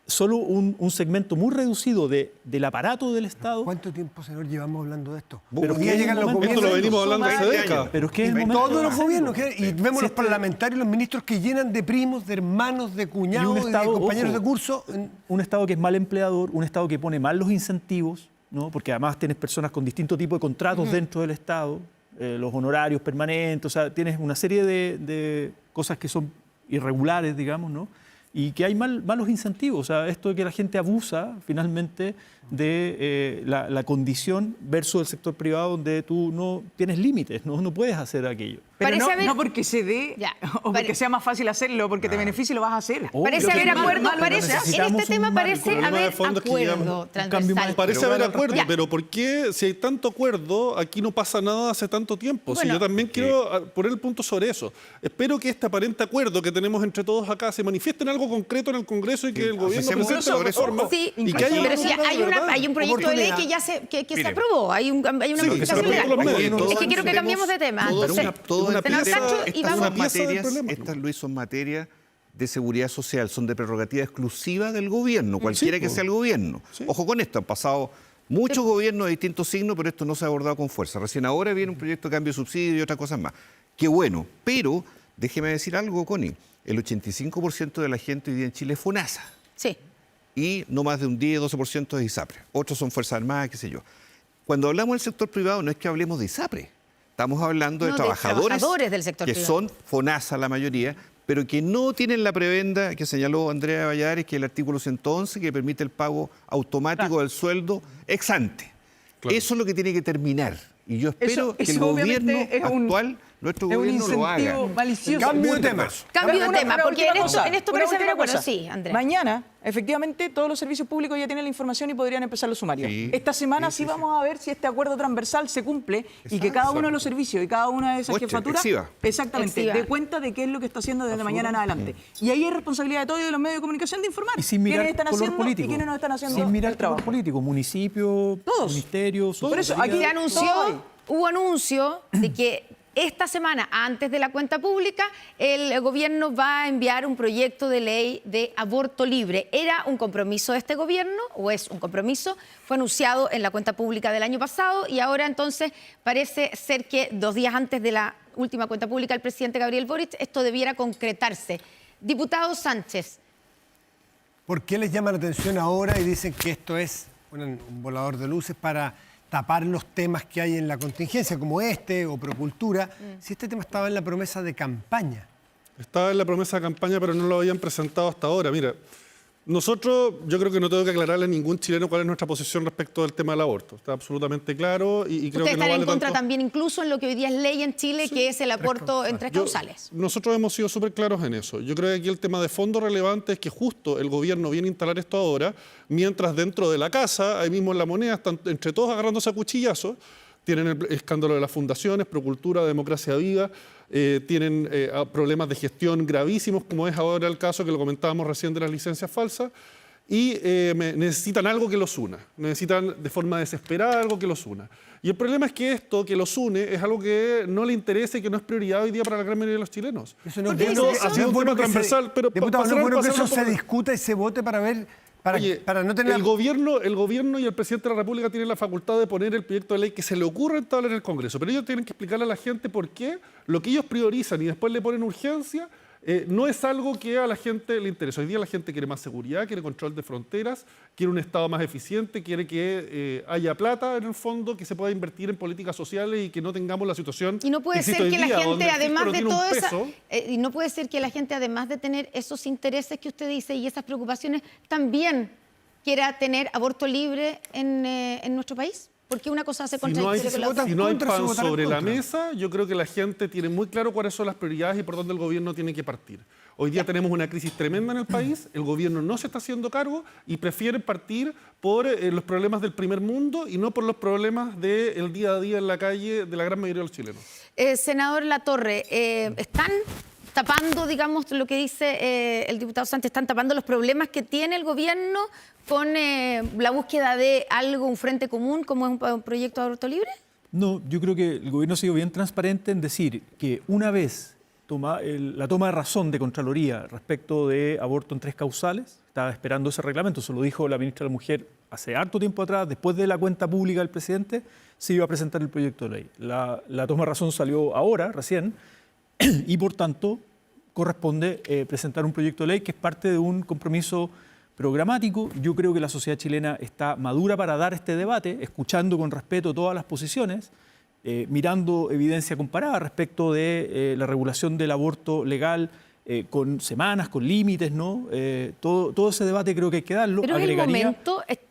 solo un segmento muy reducido del aparato del Estado. ¿Cuánto tiempo, señor, llevamos hablando de esto? Pero Hoy día que llegan hay un los momento- Esto lo gobiernos. venimos hablando hace 20 décadas. años. Pero es que es el Y momento Todos de los hacerlo. gobiernos, y vemos los Si este- parlamentarios, los ministros que llenan de primos, de hermanos, de Y cuñados, un y de Estado, compañeros ojo, de curso. un Estado que es mal empleador, un Estado que pone mal los incentivos, ¿no? Porque además tienes personas con distinto tipo de contratos dentro del Estado, los honorarios permanentes, o sea, tienes una serie de cosas que son irregulares, digamos, ¿no? Y que hay malos incentivos, o sea, esto de que la gente abusa finalmente de la condición versus el sector privado donde tú no tienes límites, no puedes hacer aquello. Pero Parece no, haber- no porque se dé Ya, o porque sea más fácil hacerlo, porque te beneficie lo vas a hacer. Oh, Parece Lo que haber es acuerdo, malo, parece, en necesitamos este tema un marco. parece El problema de haber fondo es que ya acuerdo un cambio transversal. más- Parece Pero haber bueno, acuerdo, ya. pero ¿por qué si hay tanto acuerdo aquí no pasa nada hace tanto tiempo? Si Bueno. yo también quiero poner el punto sobre eso. Espero que este aparente acuerdo que tenemos entre todos acá se manifieste en algo concreto en el Congreso y que el gobierno hacemos presente el la reforma Sí, y que haya pero una sí, voluntad de verdad. hay un proyecto de ley que ya que se Miren. aprobó, hay una Sí, que se modificación aprobó legal. por los medios. Es que Todos quiero que entendemos- cambiemos de tema. todos- Entonces, todos una entendemos- pieza- y estas vamos- son una pieza del materias, problema. estas, Luis, son materias de seguridad social, son de prerrogativa exclusiva del gobierno, cualquiera Sí, que po. sea el gobierno. Sí. Ojo con esto, han pasado muchos gobiernos de distintos signos, pero esto no se ha abordado con fuerza. Recién ahora viene un proyecto de cambio de subsidio y otras cosas más. Qué bueno, pero déjeme decir algo, Connie. El 85% de la gente hoy día en Chile es FONASA sí. y no más de un 10-12% de ISAPRE. Otros son Fuerzas Armadas, qué sé yo. Cuando hablamos del sector privado no es que hablemos de ISAPRE. Estamos hablando de No, de trabajadores trabajadores del sector que privado. son FONASA la mayoría, pero que no tienen la prebenda que señaló Andrea Valladares, que es el artículo 111, que permite el pago automático del sueldo ex ante. Claro. Eso es lo que tiene que terminar. Y yo espero que el eso obviamente gobierno actual, nuestro gobierno lo haga. Malicioso. Cambio de tema. Cambio de tema, porque en esto Una parece haber última acuerdo. cosa. Sí, Andrea. Mañana, efectivamente, todos los servicios públicos ya tienen la información y podrían empezar los sumarios. Sí, Esta semana sí vamos a ver si este acuerdo transversal se cumple y que cada uno de los servicios y cada una de esas Muestre, jefaturas exhiba. exactamente Exhiba. dé cuenta de qué es lo que está haciendo desde mañana en adelante. Y ahí es responsabilidad de todos y de los medios de comunicación de informar Y sin mirar quiénes están color haciendo político. y quiénes no están haciendo Sin mirar el trabajo. color político, municipio, Todos. ministerio, Por eso, aquí Se subsecretaría. anunció, hubo anuncio de que esta semana, antes de la cuenta pública, el gobierno va a enviar un proyecto de ley de aborto libre. ¿Era un compromiso de este gobierno o es un compromiso? Fue anunciado en la cuenta pública del año pasado y ahora entonces parece ser que 2 días antes de la última cuenta pública del presidente Gabriel Boric, esto debiera concretarse. Diputado Sánchez. ¿Por qué les llama la atención ahora y dicen que esto es un volador de luces para tapar los temas que hay en la contingencia, como este o Procultura, si este tema estaba en la promesa de campaña? Estaba en la promesa de campaña, pero no lo habían presentado hasta ahora. Mira, nosotros, yo creo que no tengo que aclararle a ningún chileno cuál es nuestra posición respecto del tema del aborto. Está absolutamente claro y creo Ustedes que no están vale en contra tanto. también incluso en lo que hoy día es ley en Chile, que es el aborto en 3 causales. Nosotros hemos sido súper claros en eso. Yo creo que aquí el tema de fondo relevante es que justo el gobierno viene a instalar esto ahora, mientras dentro de la casa, ahí mismo en La Moneda, están entre todos agarrándose a cuchillazos. Tienen el escándalo de las fundaciones, Procultura, Democracia Viva, tienen problemas de gestión gravísimos, como es ahora el caso que lo comentábamos recién de las licencias falsas, y necesitan algo que los una, necesitan de forma desesperada algo que los una. Y el problema es que esto que los une es algo que no le interesa y que no es prioridad hoy día para la gran mayoría de los chilenos. Eso no ¿Por qué es dice bueno, eso? Ha sido un tema transversal, pero diputado, no es pasar- bueno que eso pasarlo se por- discuta y se vote para ver, para no tener... el gobierno y el presidente de la República tienen la facultad de poner el proyecto de ley que se le ocurra entablar en el Congreso, pero ellos tienen que explicarle a la gente por qué lo que ellos priorizan y después le ponen urgencia no es algo que a la gente le interesa. Hoy día la gente quiere más seguridad, quiere control de fronteras, quiere un Estado más eficiente, quiere que haya plata en el fondo, que se pueda invertir en políticas sociales y que no tengamos la situación Y no puede existe ser hoy que la día, gente, donde el fisco además no de tiene un todo eso, peso. y no puede ser que la gente, además de tener esos intereses que usted dice y esas preocupaciones, también quiera tener aborto libre en nuestro país. Porque una cosa hace Si no hay, contradictoria con la otra. si no hay contra, se pan votará en sobre la contra. mesa, yo creo que la gente tiene muy claro cuáles son las prioridades y por dónde el gobierno tiene que partir. Hoy día tenemos una crisis tremenda en el país, el gobierno no se está haciendo cargo y prefiere partir por los problemas del primer mundo y no por los problemas del día a día en la calle de la gran mayoría de los chilenos. Senador Latorre, están tapando, digamos, lo que dice el diputado Sánchez, están tapando los problemas que tiene el gobierno con la búsqueda de algo, un frente común, como es un proyecto de aborto libre. No, yo creo que el gobierno ha sido bien transparente en decir que una vez la toma de razón de Contraloría respecto de aborto en 3 causales, estaba esperando ese reglamento, se lo dijo la ministra de la Mujer hace harto tiempo atrás, después de la cuenta pública del presidente, se iba a presentar el proyecto de ley. La toma de razón salió ahora, recién, y por tanto corresponde presentar un proyecto de ley que es parte de un compromiso programático. Yo creo que la sociedad chilena está madura para dar este debate, escuchando con respeto todas las posiciones, mirando evidencia comparada respecto de la regulación del aborto legal con semanas, con límites, ¿no? Todo ese debate creo que hay que darlo. Pero es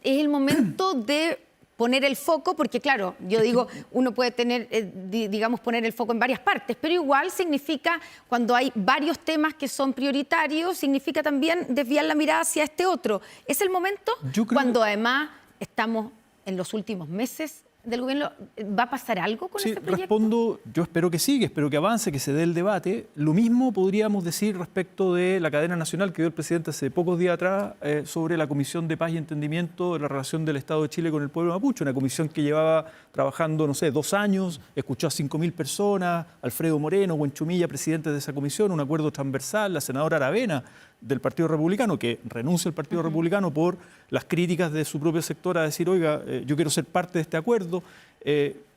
el momento de poner el foco, porque claro, yo digo, uno puede tener, digamos, poner el foco en varias partes, pero igual significa, cuando hay varios temas que son prioritarios, significa también desviar la mirada hacia este otro. ¿Es el momento? Yo creo- Cuando además estamos en los últimos meses del gobierno, ¿va a pasar algo con Sí, ese proyecto? respondo, yo espero que sí, que espero que avance, que se dé el debate. Lo mismo podríamos decir respecto de la cadena nacional que dio el presidente hace pocos días atrás sobre la Comisión de Paz y Entendimiento de la relación del Estado de Chile con el pueblo mapuche, una comisión que llevaba trabajando, no sé, 2 años, escuchó a 5.000 personas, Alfredo Moreno, Buenchumilla, presidente de esa comisión, un acuerdo transversal, la senadora Aravena del Partido Republicano, que renuncia al Partido Republicano por las críticas de su propio sector a decir, oiga, yo quiero ser parte de este acuerdo.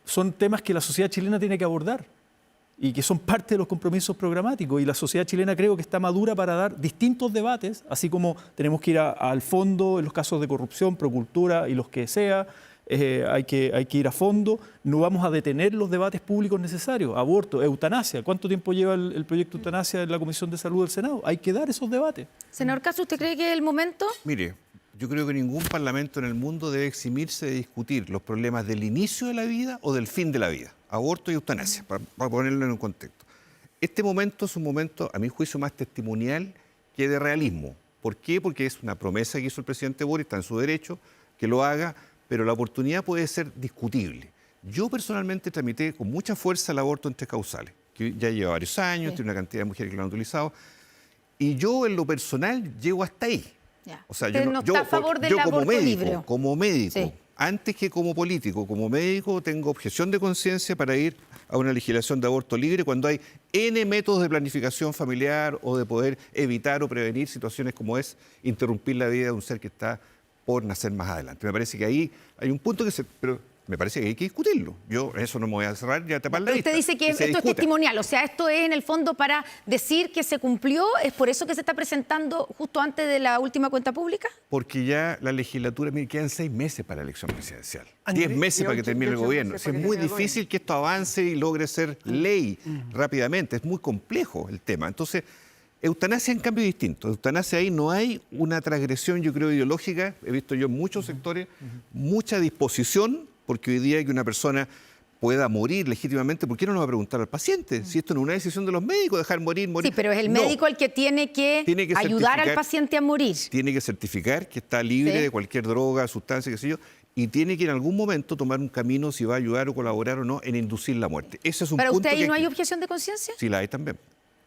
Son temas que la sociedad chilena tiene que abordar y que son parte de los compromisos programáticos, y la sociedad chilena creo que está madura para dar distintos debates, así como tenemos que ir al fondo en los casos de corrupción, Procultura y los que sea, hay que ir a fondo, no vamos a detener los debates públicos necesarios, aborto, eutanasia. ¿Cuánto tiempo lleva el proyecto de eutanasia en la Comisión de Salud del Senado? Hay que dar esos debates. Senador Caso, ¿usted cree que es el momento? Mire, yo creo que ningún parlamento en el mundo debe eximirse de discutir los problemas del inicio de la vida o del fin de la vida. Aborto y eutanasia, para ponerlo en un contexto. Este momento es un momento, a mi juicio, más testimonial que de realismo. ¿Por qué? Porque es una promesa que hizo el presidente Boric, está en su derecho que lo haga, pero la oportunidad puede ser discutible. Yo personalmente tramité con mucha fuerza el aborto en 3 causales, que ya lleva varios años, tiene una cantidad de mujeres que lo han utilizado, y yo en lo personal llego hasta ahí. Ya. O sea, Usted no está a favor del aborto libre. Como médico, Sí. antes que como político, como médico, tengo objeción de conciencia para ir a una legislación de aborto libre cuando hay N métodos de planificación familiar o de poder evitar o prevenir situaciones como es interrumpir la vida de un ser que está por nacer más adelante. Me parece que ahí hay un punto pero me parece que hay que discutirlo. Yo eso no me voy a cerrar y a tapar la Pero vista. usted dice que se esto es discuta. testimonial, o sea, esto es en el fondo para decir que se cumplió, ¿es por eso que se está presentando justo antes de la última cuenta pública? Porque ya la legislatura, mire, quedan 6 meses para la elección presidencial. Andrés, 10 meses para que termine el 18 gobierno. meses Es para que muy termine el difícil que esto avance y logre ser ley rápidamente. Es muy complejo el tema. Entonces, eutanasia en cambio es distinto. Eutanasia ahí no hay una transgresión, yo creo, ideológica. He visto yo en muchos sectores mucha disposición, porque hoy día que una persona pueda morir legítimamente, ¿por qué no nos va a preguntar al paciente? Si esto no es una decisión de los médicos, dejar morir. Sí, pero es el No. médico el que tiene que ayudar al certificar- paciente a morir. Tiene que certificar que está libre Sí. de cualquier droga, sustancia, qué sé yo, y tiene que en algún momento tomar un camino si va a ayudar o colaborar o no en inducir la muerte. Ese es un ¿Para punto usted ahí que no hay objeción de conciencia? Sí, la hay también.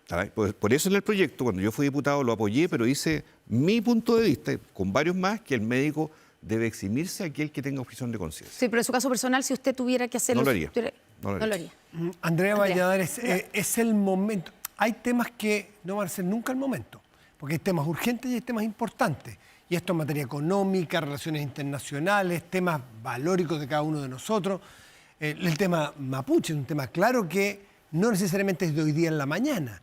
¿Sabe? Por eso en el proyecto, cuando yo fui diputado, lo apoyé, pero hice mi punto de vista, con varios más, que el médico debe eximirse a aquel que tenga objeción de conciencia. Sí, pero en su caso personal, si usted tuviera que hacerlo... No lo haría. No lo haría. Andrea Andrea. Valladares, es el momento. Hay temas que no van a ser nunca el momento, porque hay temas urgentes y hay temas importantes. Y esto en materia económica, relaciones internacionales, temas valóricos de cada uno de nosotros. El tema mapuche es un tema claro que no necesariamente es de hoy día en la mañana,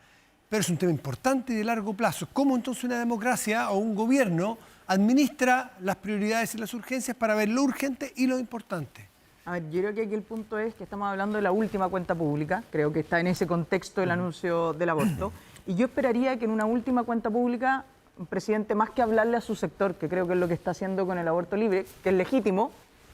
pero es un tema importante y de largo plazo. ¿Cómo entonces una democracia o un gobierno administra las prioridades y las urgencias para ver lo urgente y lo importante? A ver, yo creo que aquí el punto es que estamos hablando de la última cuenta pública, creo que está en ese contexto el anuncio del aborto, y yo esperaría que en una última cuenta pública, un presidente, más que hablarle a su sector, que creo que es lo que está haciendo con el aborto libre, que es legítimo,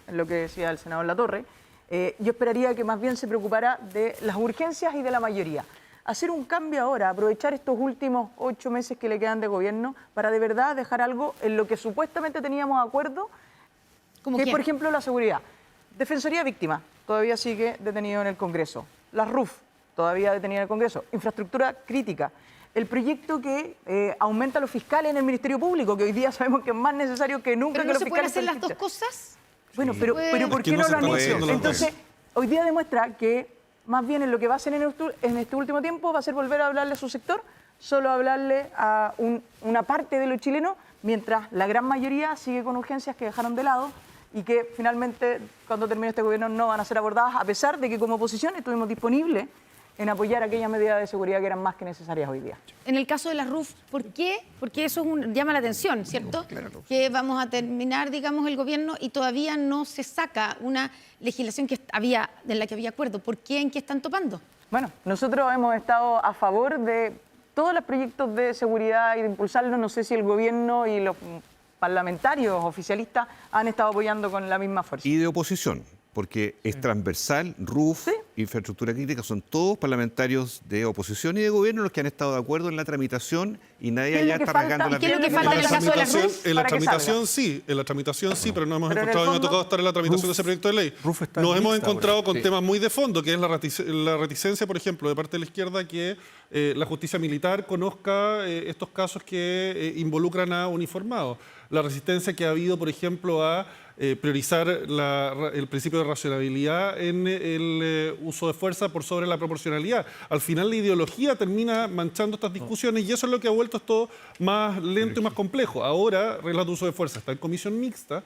es lo que decía el senador Latorre, yo esperaría que más bien se preocupara de las urgencias y de la mayoría. Hacer un cambio ahora, aprovechar estos últimos 8 meses que le quedan de gobierno para de verdad dejar algo en lo que supuestamente teníamos acuerdo, ¿Cómo que es, quién? por ejemplo, la seguridad. Defensoría Víctima, todavía sigue detenido en el Congreso. La RUF, todavía detenida en el Congreso. Infraestructura crítica. El proyecto que aumenta a los fiscales en el Ministerio Público, que hoy día sabemos que es más necesario que nunca ¿Pero que no los se pueden fiscales hacer las dos fiscalen. cosas? Bueno, pero ¿por Es que qué no no se lo han están hecho? haciendo las dos. Entonces, hoy día demuestra que más bien en lo que va a hacer en este último tiempo va a ser volver a hablarle a su sector, solo hablarle a una parte de los chilenos, mientras la gran mayoría sigue con urgencias que dejaron de lado y que finalmente, cuando termine este gobierno, no van a ser abordadas, a pesar de que como oposición estuvimos disponibles en apoyar aquellas medidas de seguridad que eran más que necesarias hoy día. En el caso de la RUF, ¿por qué? Porque eso llama la atención, ¿cierto? Que vamos a terminar, digamos, el gobierno y todavía no se saca una legislación en la que había acuerdo. ¿Por qué? ¿En qué están topando? Bueno, nosotros hemos estado a favor de todos los proyectos de seguridad y de impulsarlos. No sé si el gobierno y los parlamentarios oficialistas han estado apoyando con la misma fuerza. Y de oposición, porque es transversal, RUF, infraestructura crítica, son todos parlamentarios de oposición y de gobierno los que han estado de acuerdo en la tramitación y nadie ¿Qué es allá lo que está falta? rasgando la ¿Qué es lo que vestidura. falta en el caso de la RUF? En la para que tramitación sí, en la tramitación sí, pero no hemos Pero en el encontrado, no me ha fondo, tocado estar en la tramitación de ese proyecto de ley. RUF está Nos hemos mixta encontrado ahora. con temas muy de fondo, que es la reticencia, por ejemplo, de parte de la izquierda, que la justicia militar conozca estos casos que involucran a uniformados. La resistencia que ha habido, por ejemplo, a priorizar el principio de racionalidad en el uso de fuerza por sobre la proporcionalidad. Al final la ideología termina manchando estas discusiones y eso es lo que ha vuelto esto más lento y más complejo. Ahora, reglas de uso de fuerza está en comisión mixta.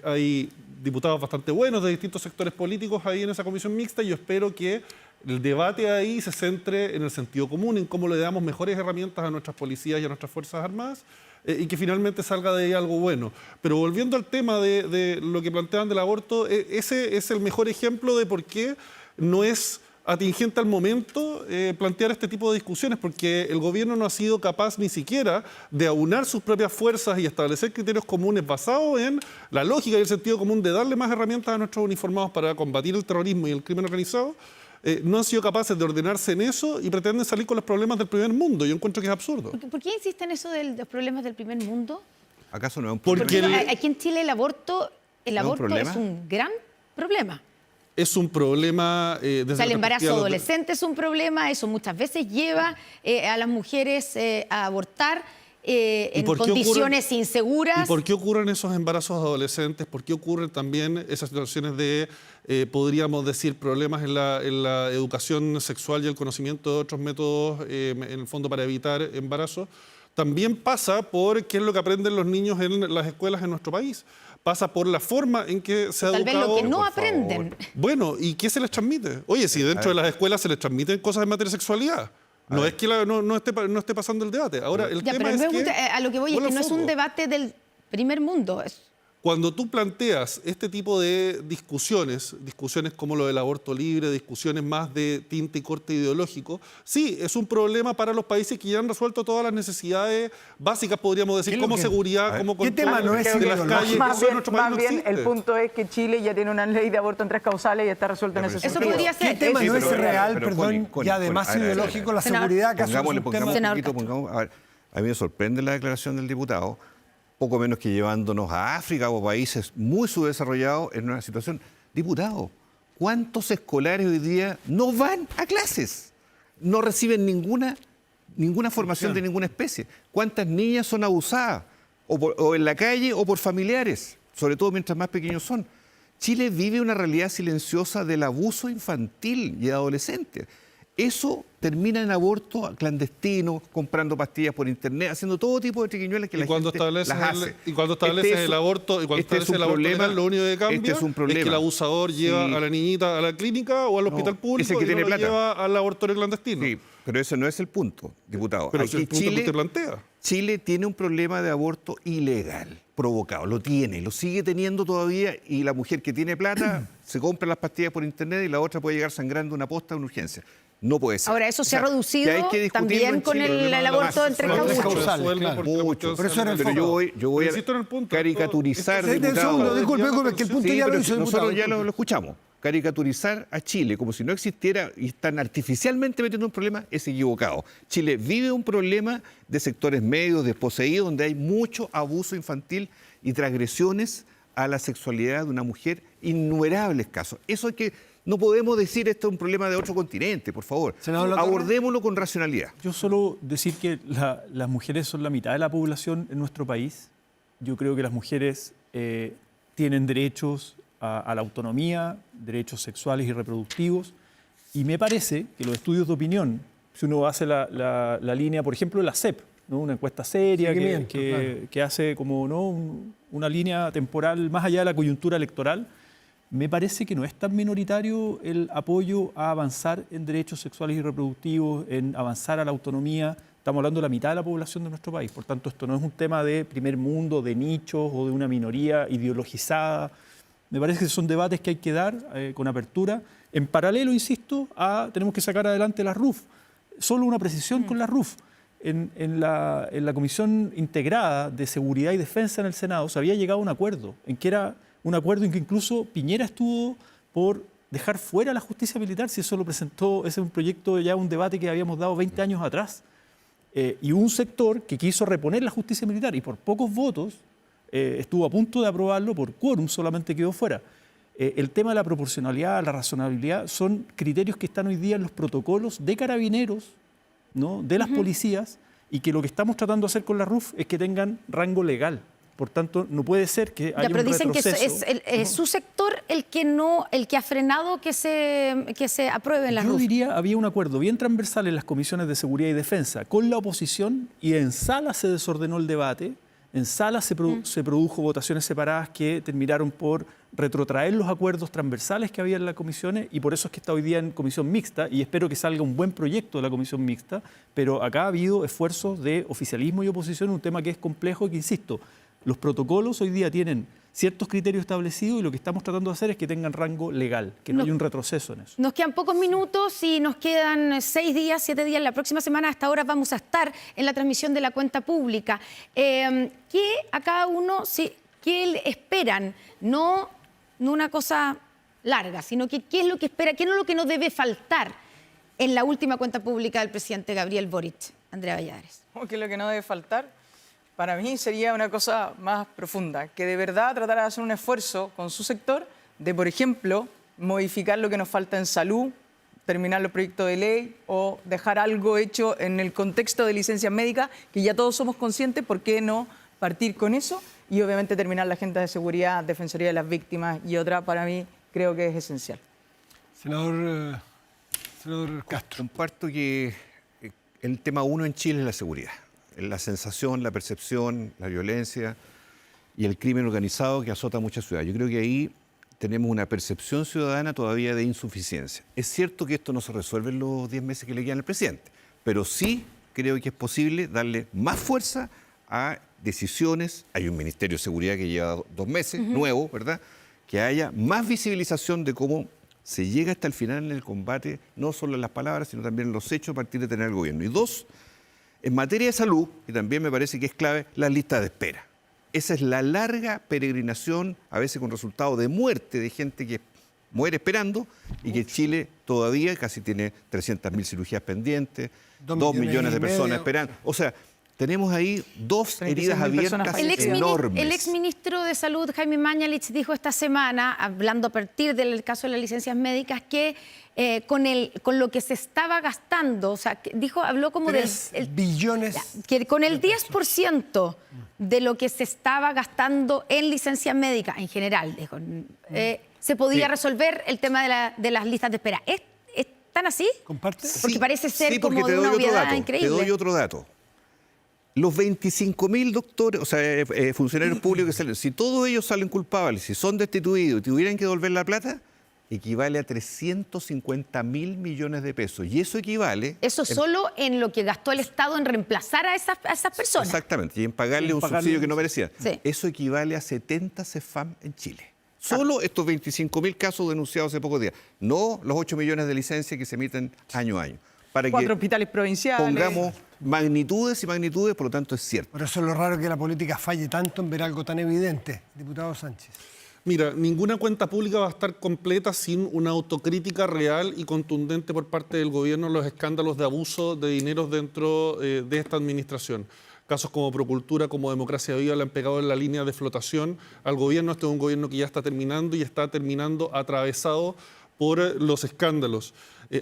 Hay diputados bastante buenos de distintos sectores políticos ahí en esa comisión mixta y yo espero que el debate ahí se centre en el sentido común, en cómo le damos mejores herramientas a nuestras policías y a nuestras Fuerzas Armadas, y que finalmente salga de ahí algo bueno. Pero volviendo al tema de lo que planteaban del aborto, ese es el mejor ejemplo de por qué no es atingente al momento plantear este tipo de discusiones, porque el gobierno no ha sido capaz ni siquiera de aunar sus propias fuerzas y establecer criterios comunes basados en la lógica y el sentido común de darle más herramientas a nuestros uniformados para combatir el terrorismo y el crimen organizado. No han sido capaces de ordenarse en eso y pretenden salir con los problemas del primer mundo. Yo encuentro que es absurdo. ¿Por qué insiste en eso de los problemas del primer mundo? ¿Acaso no es un Porque problema? Aquí en Chile el aborto problema? es un gran problema. Es un problema desde O sea, el la embarazo perspectiva de los adolescente es un problema, eso muchas veces lleva a las mujeres a abortar en por qué condiciones inseguras. ¿Y por qué ocurren esos embarazos adolescentes? ¿Por qué ocurren también esas situaciones de, podríamos decir, problemas en la educación sexual y el conocimiento de otros métodos, en el fondo, para evitar embarazos? También pasa por qué es lo que aprenden los niños en las escuelas en nuestro país. Pasa por la forma en que se ha Tal vez educado. lo que no por aprenden. Bueno, ¿y qué se les transmite? Oye, si dentro de las escuelas se les transmiten cosas en materia de sexualidad. No es que no esté pasando el debate. Ahora, el Ya, tema pero es no que... es a lo que voy es vuelve que no al es un foco. debate del primer mundo. Cuando tú planteas este tipo de discusiones como lo del aborto libre, discusiones más de tinte y corte ideológico, sí, es un problema para los países que ya han resuelto todas las necesidades básicas, podríamos ¿Qué decir, es lo como que- seguridad, como ¿Qué tema no es de las ideológico? calles. Más Eso en bien, nuestro país más no bien el existe. punto es que Chile ya tiene una ley de aborto en 3 causales y está resuelto en ese Eso sentido. podría ¿Qué ser. tema Sí, no es pero- real, pero, perdón, Connie, y además a ver, ideológico, la Senador, seguridad, acaso no es Pongámosle un tema? un Senador poquito, Castro. a ver, a mí me sorprende la declaración del diputado, poco menos que llevándonos a África o países muy subdesarrollados en una situación. Diputado, ¿cuántos escolares hoy día no van a clases? No reciben ninguna formación de ninguna especie. ¿Cuántas niñas son abusadas? O en la calle o por familiares, sobre todo mientras más pequeños son. Chile vive una realidad silenciosa del abuso infantil y adolescente. Eso termina en aborto clandestino, comprando pastillas por internet, haciendo todo tipo de triquiñuelas que Y la cuando gente estableces las hace. y cuando estableces Este es- el aborto, y cuando este es estableces un el aborto problema- legal, lo único que cambia este es un es problema. que el abusador lleva Sí. a la niñita a la clínica o al hospital público ese que y tiene no lo plata. lleva al laboratorio clandestino. Sí, pero ese no es el punto, diputado. Pero Aquí ese es el punto que Chile, usted plantea. Chile tiene un problema de aborto ilegal, provocado. Lo tiene, lo sigue teniendo todavía, y la mujer que tiene plata se compra las pastillas por internet y la otra puede llegar sangrando una posta a una urgencia. No puede ser. Ahora, eso se ha reducido que hay que discutirlo también en con Chile. el aborto en 3 Son tres causales. causales, claro. Mucho. Pero eso era el Pero foco. yo voy Insisto en el a punto. caricaturizar, Esto- Desde el diputado. segundo, disculpe, que el punto Sí, ya lo pero hizo el nosotros ya diputado. lo escuchamos. Caricaturizar a Chile como si no existiera y están artificialmente metiendo un problema es equivocado. Chile vive un problema de sectores medios, desposeídos, donde hay mucho abuso infantil y transgresiones a la sexualidad de una mujer, innumerables casos. Eso es que no podemos decir esto es un problema de otro continente, por favor. Senador Latorre. Abordémoslo con racionalidad. Yo solo decir que las mujeres son la mitad de la población en nuestro país. Yo creo que las mujeres tienen derechos a la autonomía, derechos sexuales y reproductivos. Y me parece que los estudios de opinión, si uno hace la línea, por ejemplo, de la CEP, ¿no? Una encuesta seria Seguimiento, que hace como una línea temporal más allá de la coyuntura electoral, me parece que no es tan minoritario el apoyo a avanzar en derechos sexuales y reproductivos, en avanzar a la autonomía. Estamos hablando de la mitad de la población de nuestro país. Por tanto, esto no es un tema de primer mundo, de nichos o de una minoría ideologizada. Me parece que son debates que hay que dar con apertura. En paralelo, insisto, tenemos que sacar adelante la RUF. Solo una precisión con la RUF. En la Comisión Integrada de Seguridad y Defensa en el Senado se había llegado a un acuerdo, en que era un acuerdo en que incluso Piñera estuvo por dejar fuera la justicia militar, si eso lo presentó, ese es un proyecto, ya un debate que habíamos dado 20 años atrás. Y un sector que quiso reponer la justicia militar y por pocos votos estuvo a punto de aprobarlo, por quórum solamente quedó fuera. El tema de la proporcionalidad, la razonabilidad, son criterios que están hoy día en los protocolos de carabineros, ¿no? De las policías, y que lo que estamos tratando de hacer con la RUF es que tengan rango legal. Por tanto, no puede ser que haya Ya, pero un dicen que retroceso. es su sector el que ha frenado que se aprueben las Yo RUF. diría, había un acuerdo bien transversal en las comisiones de seguridad y defensa con la oposición, y en sala se desordenó el debate, En sala se produjo votaciones separadas que terminaron por retrotraer los acuerdos transversales que había en las comisiones y por eso es que está hoy día en comisión mixta y espero que salga un buen proyecto de la comisión mixta, pero acá ha habido esfuerzos de oficialismo y oposición, un tema que es complejo y que, insisto, los protocolos hoy día tienen ciertos criterios establecidos y lo que estamos tratando de hacer es que tengan rango legal, que no haya un retroceso en eso. Nos quedan pocos minutos y nos quedan 6 días, 7 días. La próxima semana hasta ahora vamos a estar en la transmisión de la cuenta pública. ¿Qué a cada uno, qué le esperan? No una cosa larga, sino que qué es lo que espera, qué es lo que no debe faltar en la última cuenta pública del presidente Gabriel Boric. Andrea Valladares. ¿Qué es lo que no debe faltar? Para mí sería una cosa más profunda, que de verdad tratara de hacer un esfuerzo con su sector de, por ejemplo, modificar lo que nos falta en salud, terminar los proyectos de ley o dejar algo hecho en el contexto de licencias médicas, que ya todos somos conscientes, ¿por qué no partir con eso? Y obviamente terminar la agenda de seguridad, Defensoría de las Víctimas y otra, para mí creo que es esencial. Senador Castro. Comparto que el tema uno en Chile es la seguridad. La sensación, la percepción, la violencia y el crimen organizado que azota muchas ciudades. Yo creo que ahí tenemos una percepción ciudadana todavía de insuficiencia. Es cierto que esto no se resuelve en los 10 meses que le quedan al presidente, pero sí creo que es posible darle más fuerza a decisiones. Hay un Ministerio de Seguridad que lleva 2 meses, nuevo, ¿verdad? Que haya más visibilización de cómo se llega hasta el final en el combate, no solo en las palabras, sino también en los hechos a partir de tener el gobierno. Y 2, en materia de salud, y también me parece que es clave, las listas de espera. Esa es la larga peregrinación, a veces con resultado de muerte de gente que muere esperando y que Chile todavía casi tiene 300.000 cirugías pendientes, 2 millones de personas esperando. O sea, tenemos ahí 2 heridas abiertas enormes. El exministro de Salud, Jaime Mañalich, dijo esta semana, hablando a partir del caso de las licencias médicas, que con lo que se estaba gastando, o sea, habló como 3 billones. Que con el 10% de lo que se estaba gastando en licencias médicas, en general, dijo, se podía resolver el tema de las listas de espera. ¿Es tan así? ¿Comparte? Porque parece ser porque como de una obviedad increíble. Te doy otro dato. Los 25.000 doctores, o sea, funcionarios públicos que salen, si todos ellos salen culpables, si son destituidos y tuvieran que devolver la plata, equivale a 350.000 millones de pesos. Y eso equivale... Eso solo en lo que gastó el Estado en reemplazar a esas personas. Exactamente, y en pagarle un subsidio que no merecía. Sí. Eso equivale a 70 CEFAM en Chile. Solo estos 25.000 casos denunciados hace pocos días. No los 8 millones de licencias que se emiten año a año. Para 4 que hospitales provinciales. pongamos magnitudes y magnitudes, por lo tanto es cierto. Por eso es lo raro que la política falle tanto en ver algo tan evidente, diputado Sánchez. Mira, ninguna cuenta pública va a estar completa sin una autocrítica real y contundente por parte del gobierno en los escándalos de abuso de dineros dentro de esta administración. Casos como Procultura, como Democracia Viva le han pegado en la línea de flotación al gobierno. Este es un gobierno que ya está terminando y está terminando atravesado por los escándalos.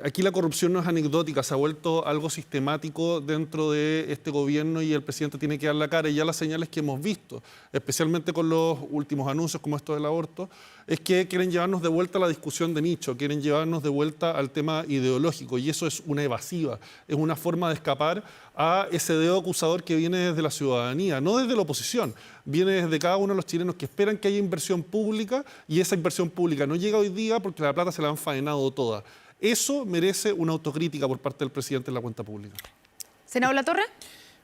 Aquí la corrupción no es anecdótica, se ha vuelto algo sistemático dentro de este gobierno y el presidente tiene que dar la cara. Y ya las señales que hemos visto, especialmente con los últimos anuncios como esto del aborto, es que quieren llevarnos de vuelta a la discusión de nicho, quieren llevarnos de vuelta al tema ideológico y eso es una evasiva, es una forma de escapar a ese dedo acusador que viene desde la ciudadanía, no desde la oposición, viene desde cada uno de los chilenos que esperan que haya inversión pública y esa inversión pública no llega hoy día porque la plata se la han faenado toda. Eso merece una autocrítica por parte del presidente en la cuenta pública. Senador Latorre.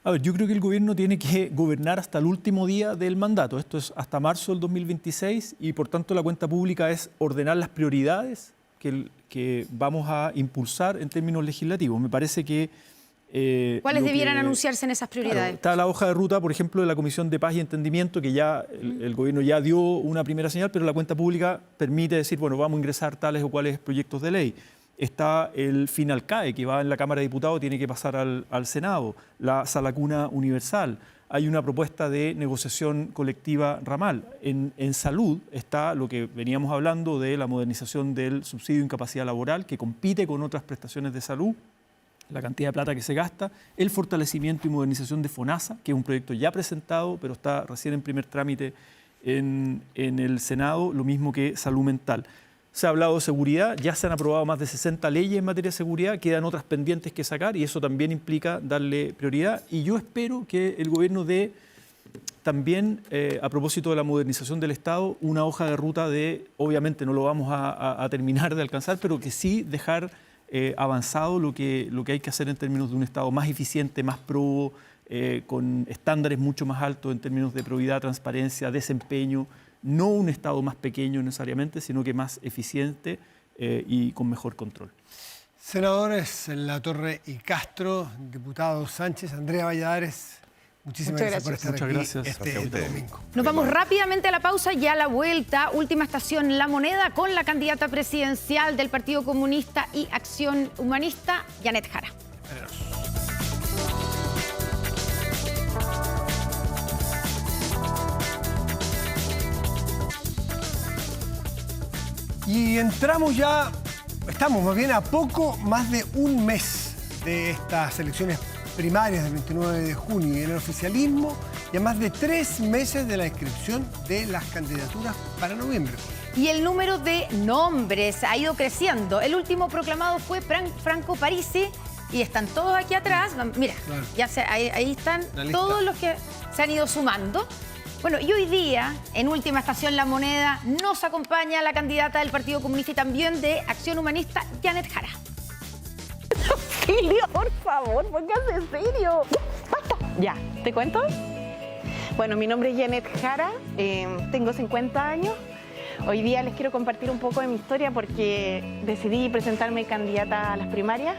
A ver, yo creo que el gobierno tiene que gobernar hasta el último día del mandato. Esto es hasta marzo del 2026 y por tanto la cuenta pública es ordenar las prioridades que vamos a impulsar en términos legislativos. Me parece que... ¿Cuáles debieran anunciarse en esas prioridades? Claro, está la hoja de ruta, por ejemplo, de la Comisión de Paz y Entendimiento, que ya el gobierno ya dio una primera señal, pero la cuenta pública permite decir, bueno, vamos a ingresar tales o cuales proyectos de ley. Está el FINALCAE, que va en la Cámara de Diputados, tiene que pasar al Senado. La Sala Cuna Universal. Hay una propuesta de negociación colectiva ramal. En salud está lo que veníamos hablando de la modernización del subsidio de incapacidad laboral, que compite con otras prestaciones de salud, la cantidad de plata que se gasta, el fortalecimiento y modernización de FONASA, que es un proyecto ya presentado, pero está recién en primer trámite en el Senado, lo mismo que salud mental. Se ha hablado de seguridad, ya se han aprobado más de 60 leyes en materia de seguridad, quedan otras pendientes que sacar y eso también implica darle prioridad. Y yo espero que el gobierno dé también, a propósito de la modernización del Estado, una hoja de ruta de, obviamente no lo vamos a terminar de alcanzar, pero que sí dejar avanzado lo que hay que hacer en términos de un Estado más eficiente, más probo, con estándares mucho más altos en términos de probidad, transparencia, desempeño. No un Estado más pequeño necesariamente, sino que más eficiente y con mejor control. Senadores Latorre y Castro, diputado Sánchez, Andrea Valladares, muchísimas gracias por estar Muchas aquí gracias. este Gracias a ustedes. domingo. Nos vamos rápidamente a la pausa y a la vuelta. Última estación, La Moneda, con la candidata presidencial del Partido Comunista y Acción Humanista, Janet Jara. Y estamos más bien a poco más de un mes de estas elecciones primarias del 29 de junio y en el oficialismo y a más de 3 meses de la inscripción de las candidaturas para noviembre. Y el número de nombres ha ido creciendo. El último proclamado fue Franco Parisi y están todos aquí atrás. Mira, Claro. ahí están La lista. todos los que se han ido sumando. Bueno, y hoy día, en última estación La Moneda, nos acompaña la candidata del Partido Comunista y también de Acción Humanista, Janet Jara. Silvio, por favor, póngase en serio. Basta. Ya, ¿te cuento? Bueno, mi nombre es Janet Jara, tengo 50 años. Hoy día les quiero compartir un poco de mi historia porque decidí presentarme candidata a las primarias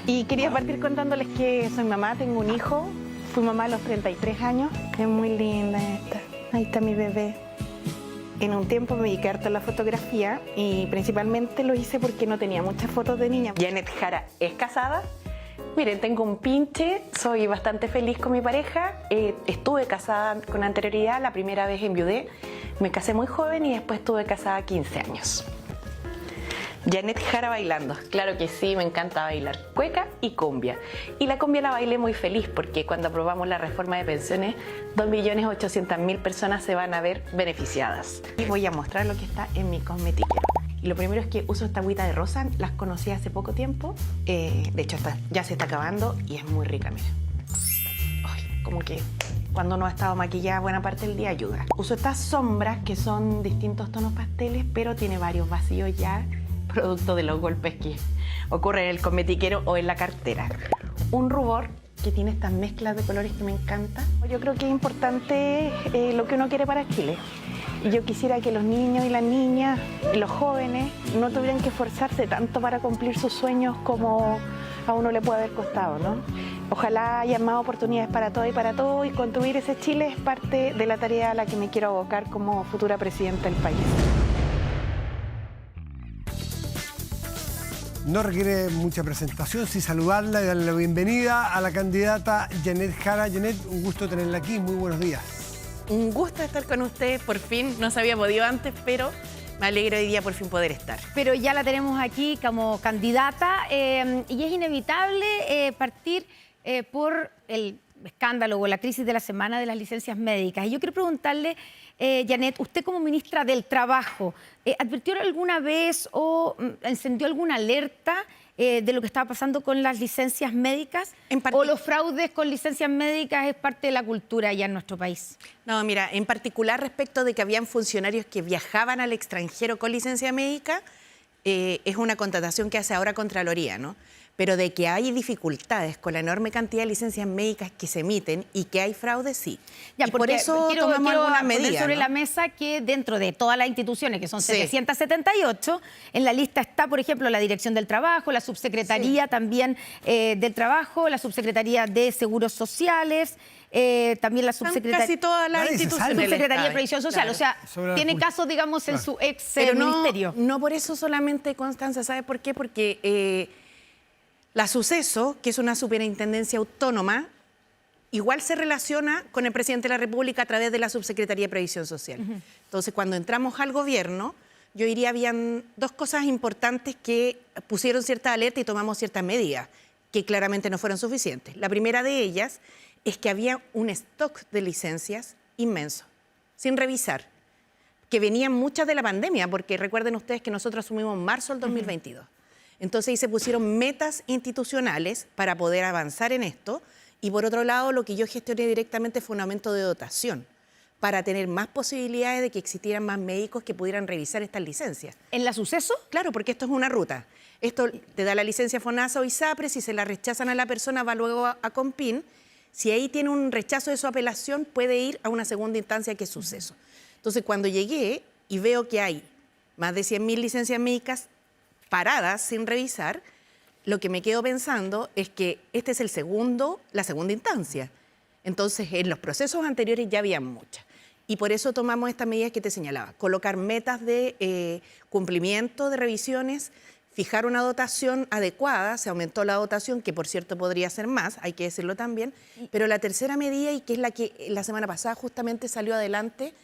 y quería partir contándoles que soy mamá, tengo un hijo, fui mamá a los 33 años. Es muy linda esta. Ahí está mi bebé. En un tiempo me dediqué harto a la fotografía y principalmente lo hice porque no tenía muchas fotos de niña. Janet Jara es casada. Miren, tengo un pinche, soy bastante feliz con mi pareja. Estuve casada con anterioridad, la primera vez enviudé. Me casé muy joven y después estuve casada 15 años. Janet Jara bailando. Claro que sí, me encanta bailar cueca y cumbia. Y la cumbia la bailé muy feliz porque cuando aprobamos la reforma de pensiones, 2.800.000 personas se van a ver beneficiadas. Y voy a mostrar lo que está en mi cosmetiquero. Y lo primero es que uso esta agüita de rosa, las conocí hace poco tiempo. De hecho, ya se está acabando y es muy rica, miren. Ay, como que cuando no ha estado maquillada buena parte del día ayuda. Uso estas sombras que son distintos tonos pasteles, pero tiene varios vacíos ya, producto de los golpes que ocurren en el cosmetiquero o en la cartera. Un rubor que tiene estas mezclas de colores que me encanta. Yo creo que es importante lo que uno quiere para Chile. Y yo quisiera que los niños y las niñas y los jóvenes no tuvieran que esforzarse tanto para cumplir sus sueños como a uno le puede haber costado, ¿no? Ojalá haya más oportunidades para todos y construir ese Chile es parte de la tarea a la que me quiero abocar como futura presidenta del país. No requiere mucha presentación, sí saludarla y darle la bienvenida a la candidata Janet Jara. Janet, un gusto tenerla aquí, muy buenos días. Un gusto estar con ustedes, por fin, no se había podido antes, pero me alegro hoy día por fin poder estar. Pero ya la tenemos aquí como candidata y es inevitable partir por el escándalo o la crisis de la semana de las licencias médicas. Y yo quiero preguntarle, Janet, usted como ministra del Trabajo, ¿advirtió alguna vez o encendió alguna alerta de lo que estaba pasando con las licencias médicas? ¿O los fraudes con licencias médicas es parte de la cultura ya en nuestro país? No, mira, en particular respecto de que habían funcionarios que viajaban al extranjero con licencia médica, es una constatación que hace ahora Contraloría, ¿no? Pero de que hay dificultades con la enorme cantidad de licencias médicas que se emiten y que hay fraude, sí. Ya, y por eso tomamos algunas medidas. Poner sobre ¿no? la mesa que dentro de todas las instituciones, que son Sí. 778, en la lista está, por ejemplo, la Dirección del Trabajo, la Subsecretaría también del Trabajo, la Subsecretaría de Seguros Sociales, también la Subsecretaría... Casi todas las Nadie se instituciones. salva. Subsecretaría de Claro. Previsión Social, o sea, Sobre la tiene justicia. casos, digamos, en su ex Pero ministerio. no por eso solamente, Constanza, ¿sabe por qué? Porque la Suceso, que es una superintendencia autónoma, igual se relaciona con el presidente de la República a través de la Subsecretaría de Previsión Social. Entonces, cuando entramos al gobierno, yo diría habían dos cosas importantes que pusieron cierta alerta y tomamos ciertas medidas, que claramente no fueron suficientes. La primera de ellas es que había un stock de licencias inmenso, sin revisar, que venían muchas de la pandemia, porque recuerden ustedes que nosotros asumimos en marzo del 2022. Entonces ahí se pusieron metas institucionales para poder avanzar en esto Y por otro lado, lo que yo gestioné directamente fue un aumento de dotación para tener más posibilidades de que existieran más médicos que pudieran revisar estas licencias. ¿En la Suceso? Claro, porque esto es una ruta. Esto te da la licencia FONASA o ISAPRE, si se la rechazan a la persona va luego a CONPIN. Si ahí tiene un rechazo de su apelación, puede ir a una segunda instancia que es Suceso. Entonces, cuando llegué y veo que hay más de 100.000 licencias médicas paradas sin revisar, lo que me quedo pensando es que este es la segunda instancia. Entonces, en los procesos anteriores ya había muchas. Y por eso tomamos estas medidas que te señalaba. Colocar metas de cumplimiento de revisiones, fijar una dotación adecuada, se aumentó la dotación, que por cierto podría ser más, hay que decirlo también, pero la tercera medida, y que es la que la semana pasada justamente salió adelante,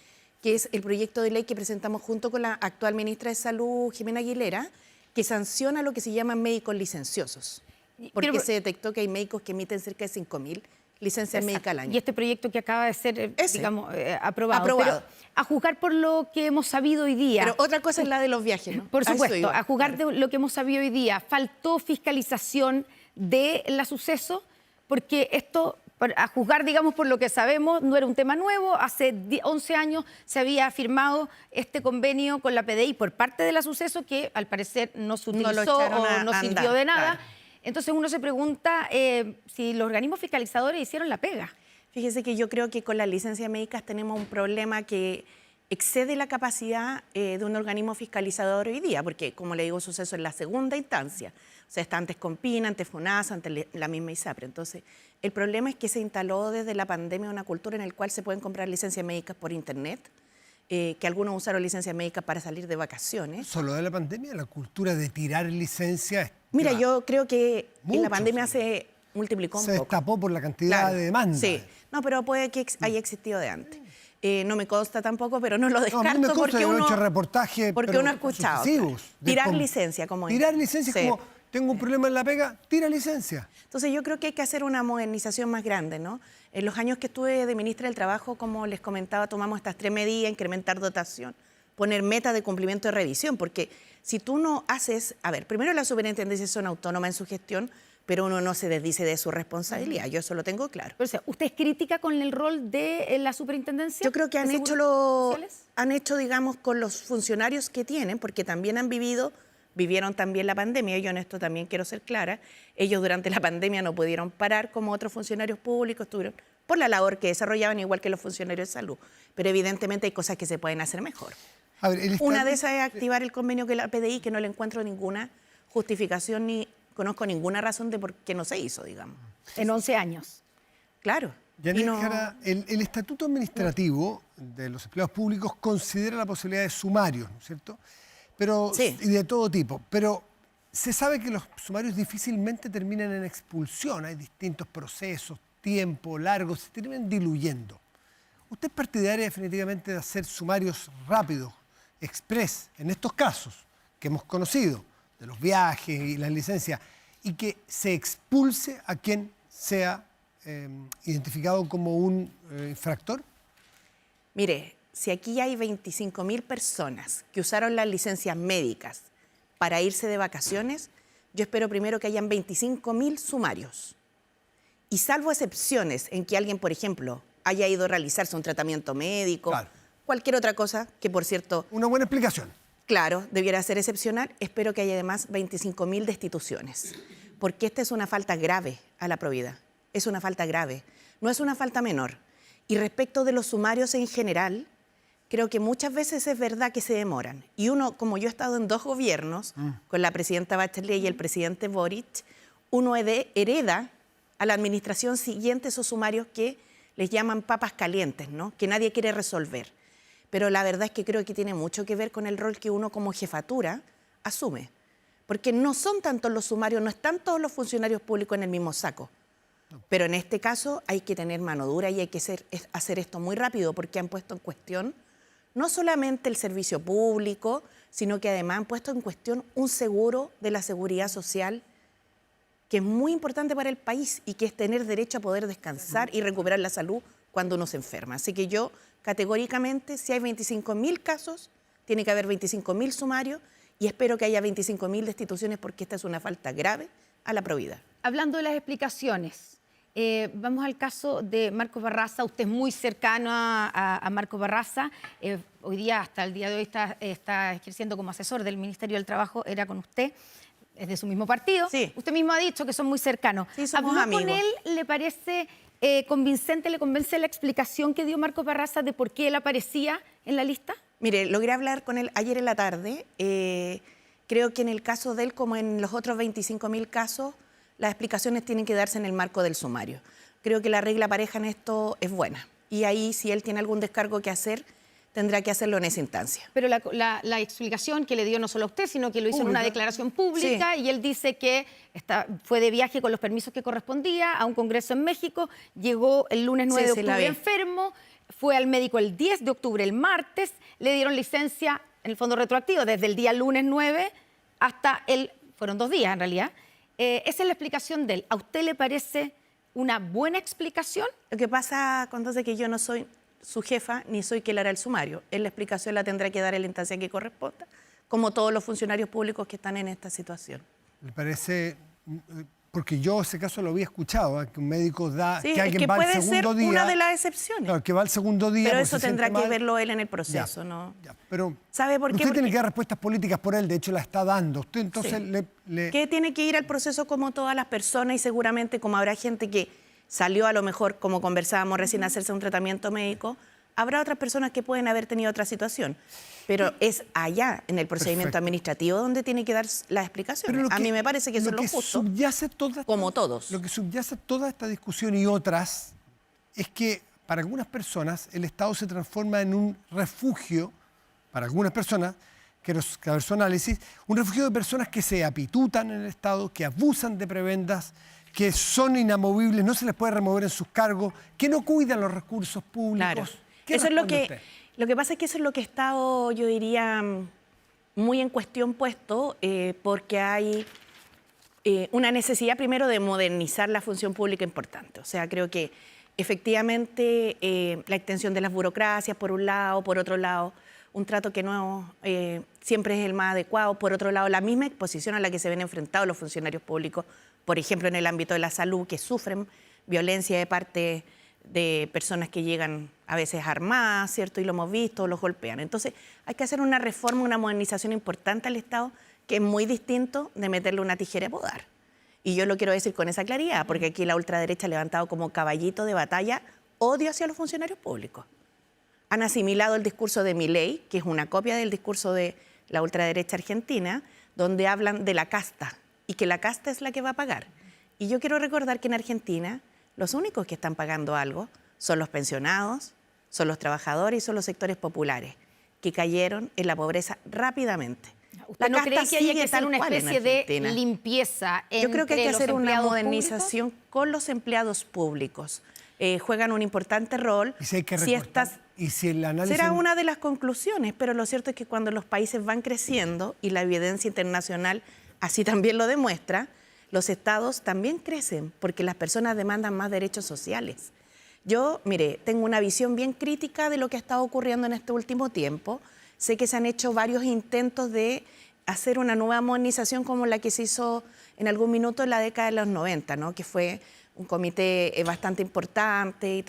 que es el proyecto de ley que presentamos junto con la actual ministra de Salud, Jimena Aguilera, que sanciona lo que se llaman médicos licenciosos, porque se detectó que hay médicos que emiten cerca de 5.000 licencias médicas al año. Y este proyecto que acaba de ser, aprobado. Aprobado. Pero a juzgar por lo que hemos sabido hoy día... Pero otra cosa es la de los viajes, ¿no? Por A eso supuesto, iba. a juzgar de lo que hemos sabido hoy día, ¿faltó fiscalización de la Suceso? Porque esto, a juzgar, digamos, por lo que sabemos, no era un tema nuevo. Hace 11 años se había firmado este convenio con la PDI por parte de la Suceso, que al parecer no se No lo utilizó echaron o no a sirvió andar, de nada. claro. Entonces uno se pregunta si los organismos fiscalizadores hicieron la pega. Fíjese que yo creo que con las licencias médicas tenemos un problema que excede la capacidad de un organismo fiscalizador hoy día, porque, como le digo, Suceso es la segunda instancia. O sea, está antes CONPIN, antes FONASA, antes la misma ISAPRE. Entonces, el problema es que se instaló desde la pandemia una cultura en la cual se pueden comprar licencias médicas por Internet, que algunos usaron licencias médicas para salir de vacaciones. Solo de la pandemia, la cultura de tirar licencias. Mira, yo creo que en Mucho, la pandemia sí. se multiplicó un Se poco. destapó por la cantidad Claro, de demandas. Sí, no, pero puede que haya existido de antes. No me consta tampoco, pero no lo No, descarto a mí me consta, porque yo he uno... hecho reportajes, porque pero uno ha escuchado. sucesivos, de Tirar cómo- licencia, como es. Tirar licencia Sí. es como, tengo un problema en la pega, tira licencia. Entonces yo creo que hay que hacer una modernización más grande, ¿no? En los años que estuve de ministra del Trabajo, como les comentaba, tomamos estas 3 medidas: incrementar dotación, poner metas de cumplimiento de revisión, porque si tú no haces... A ver, primero las superintendencias son autónomas en su gestión, pero uno no se desdice de su responsabilidad, yo eso lo tengo claro. Pero, o sea, ¿usted es crítica con el rol de la superintendencia? Yo creo que han de hecho, Seguros Sociales? digamos, con los funcionarios que tienen, porque también vivieron también la pandemia. Yo en esto también quiero ser clara. Ellos durante la pandemia no pudieron parar como otros funcionarios públicos, tuvieron por la labor que desarrollaban, igual que los funcionarios de salud. Pero evidentemente hay cosas que se pueden hacer mejor. A ver, Una de esas es activar el convenio que la PDI, que no le encuentro ninguna justificación ni conozco ninguna razón de por qué no se hizo, digamos. En 11 años. Claro. Janet Y no- Jara, el Estatuto Administrativo de los Empleados Públicos considera la posibilidad de sumarios, ¿no es cierto? Pero, Sí. y de todo tipo. Pero se sabe que los sumarios difícilmente terminan en expulsión. Hay distintos procesos, tiempo, largos, se terminan diluyendo. ¿Usted es partidaria definitivamente de hacer sumarios rápidos, express, en estos casos que hemos conocido, de los viajes y las licencias, y que se expulse a quien sea identificado como un infractor? Mire, si aquí hay 25.000 personas que usaron las licencias médicas para irse de vacaciones, yo espero primero que hayan 25.000 sumarios. Y salvo excepciones en que alguien, por ejemplo, haya ido a realizarse un tratamiento médico, Claro. cualquier otra cosa, que por cierto, Una buena explicación. claro, debiera ser excepcional, espero que haya además 25.000 destituciones, porque esta es una falta grave a la probidad, es una falta grave, no es una falta menor. Y respecto de los sumarios en general, creo que muchas veces es verdad que se demoran. Y uno, como yo he estado en 2 gobiernos, con la presidenta Bachelet y el presidente Boric, uno hereda a la administración siguiente esos sumarios que les llaman papas calientes, ¿no? Que nadie quiere resolver. Pero la verdad es que creo que tiene mucho que ver con el rol que uno como jefatura asume. Porque no son tantos los sumarios, no están todos los funcionarios públicos en el mismo saco. Pero en este caso hay que tener mano dura y hay que hacer esto muy rápido, porque han puesto en cuestión no solamente el servicio público, sino que además han puesto en cuestión un seguro de la seguridad social que es muy importante para el país y que es tener derecho a poder descansar y recuperar la salud cuando uno se enferma. Así que yo, categóricamente, si hay 25.000 casos, tiene que haber 25.000 sumarios y espero que haya 25.000 destituciones, porque esta es una falta grave a la probidad. Hablando de las explicaciones, Vamos al caso de Marcos Barraza. Usted es muy cercano a Marcos Barraza. Hoy día, hasta el día de hoy, está ejerciendo como asesor del Ministerio del Trabajo. Era con usted, es de su mismo partido. Sí. Usted mismo ha dicho que son muy cercanos. Sí, somos ¿Habló amigos. con él? ¿Le parece convincente, le convence la explicación que dio Marcos Barraza de por qué él aparecía en la lista? Mire, logré hablar con él ayer en la tarde. Creo que en el caso de él, como en los otros 25.000 casos, las explicaciones tienen que darse en el marco del sumario. Creo que la regla pareja en esto es buena. Y ahí, si él tiene algún descargo que hacer, tendrá que hacerlo en esa instancia. Pero la explicación que le dio no solo a usted, sino que lo hizo en una declaración pública, y él dice que fue de viaje con los permisos que correspondía a un congreso en México, llegó el lunes 9 de octubre enfermo, fue al médico el 10 de octubre, el martes, le dieron licencia, en el fondo retroactivo, desde el día lunes 9 hasta fueron 2 días en realidad. Esa es la explicación de él. ¿A usted le parece una buena explicación? Lo que pasa, Constanza, es que yo no soy su jefa ni soy quien le hará el sumario. Él la explicación la tendrá que dar en la instancia que corresponda, como todos los funcionarios públicos que están en esta situación. ¿Le parece? Porque yo ese caso lo había escuchado, que un médico da, Sí, que alguien es que va puede al segundo ser día. una de las excepciones. Claro, que va al segundo día. Pero porque eso se tendrá siente que mal. verlo él en el proceso, Ya, ¿no? ya, pero ¿Sabe por qué? usted tiene Porque- que dar respuestas políticas por él, de hecho la está dando. Usted entonces Sí. Que tiene que ir al proceso como todas las personas y seguramente como habrá gente que salió a lo mejor, como conversábamos recién, a hacerse un tratamiento médico, habrá otras personas que pueden haber tenido otra situación. Pero es allá, en el procedimiento Perfecto. administrativo, donde tiene que dar las explicaciones. A mí me parece que eso es lo justo. Subyace toda como todos. Lo que subyace toda esta discusión y otras es que para algunas personas el Estado se transforma en un refugio, para algunas personas, que haber su análisis, un refugio de personas que se apitutan en el Estado, que abusan de prebendas, que son inamovibles, no se les puede remover en sus cargos, que no cuidan los recursos públicos. Claro. ¿Qué Eso es lo responde que... usted? Lo que pasa es que eso es lo que ha estado, yo diría, muy en cuestión puesto, porque hay una necesidad primero de modernizar la función pública importante. O sea, creo que efectivamente la extensión de las burocracias, por un lado, por otro lado, un trato que no siempre es el más adecuado, por otro lado, la misma exposición a la que se ven enfrentados los funcionarios públicos, por ejemplo, en el ámbito de la salud, que sufren violencia de parte de personas que llegan a veces armadas, ¿cierto? Y lo hemos visto, los golpean. Entonces, hay que hacer una reforma, una modernización importante al Estado, que es muy distinto de meterle una tijera a podar. Y yo lo quiero decir con esa claridad, porque aquí la ultraderecha ha levantado como caballito de batalla odio hacia los funcionarios públicos. Han asimilado el discurso de Milei, que es una copia del discurso de la ultraderecha argentina, donde hablan de la casta y que la casta es la que va a pagar. Y yo quiero recordar que en Argentina los únicos que están pagando algo son los pensionados, son los trabajadores y son los sectores populares, que cayeron en la pobreza rápidamente. ¿Usted no cree que haya sigue que hacer tal una cual en especie de Argentina. limpieza entre Yo creo que hay que los hacer una empleados modernización con los empleados públicos. Juegan un importante rol. Y si hay que recortar, y si el análisis... Será una de las conclusiones, pero lo cierto es que cuando los países van creciendo, y la evidencia internacional así también lo demuestra, los estados también crecen, porque las personas demandan más derechos sociales. Yo, mire, tengo una visión bien crítica de lo que ha estado ocurriendo en este último tiempo. Sé que se han hecho varios intentos de hacer una nueva modernización como la que se hizo en algún minuto en la década de los 90, ¿no? Que fue un comité bastante importante y,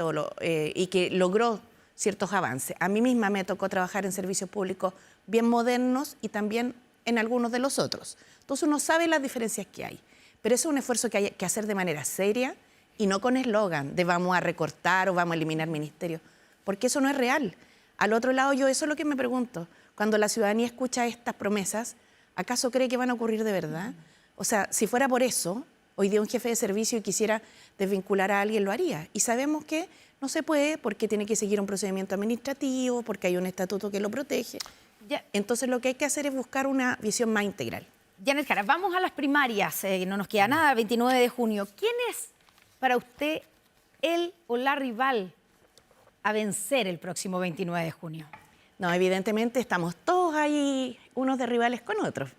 y que logró ciertos avances. A mí misma me tocó trabajar en servicios públicos bien modernos y también en algunos de los otros. Entonces uno sabe las diferencias que hay, pero eso es un esfuerzo que hay que hacer de manera seria y no con eslogan de vamos a recortar o vamos a eliminar ministerios, porque eso no es real. Al otro lado, yo eso es lo que me pregunto. Cuando la ciudadanía escucha estas promesas, ¿acaso cree que van a ocurrir de verdad? O sea, si fuera por eso, hoy día un jefe de servicio y quisiera desvincular a alguien, lo haría. Y sabemos que no se puede porque tiene que seguir un procedimiento administrativo, porque hay un estatuto que lo protege. Entonces, lo que hay que hacer es buscar una visión más integral. Janet Jara, vamos a las primarias, no nos queda nada, 29 de junio. ¿Quién es para usted el o la rival a vencer el próximo 29 de junio? No, evidentemente estamos todos ahí, unos de rivales con otros.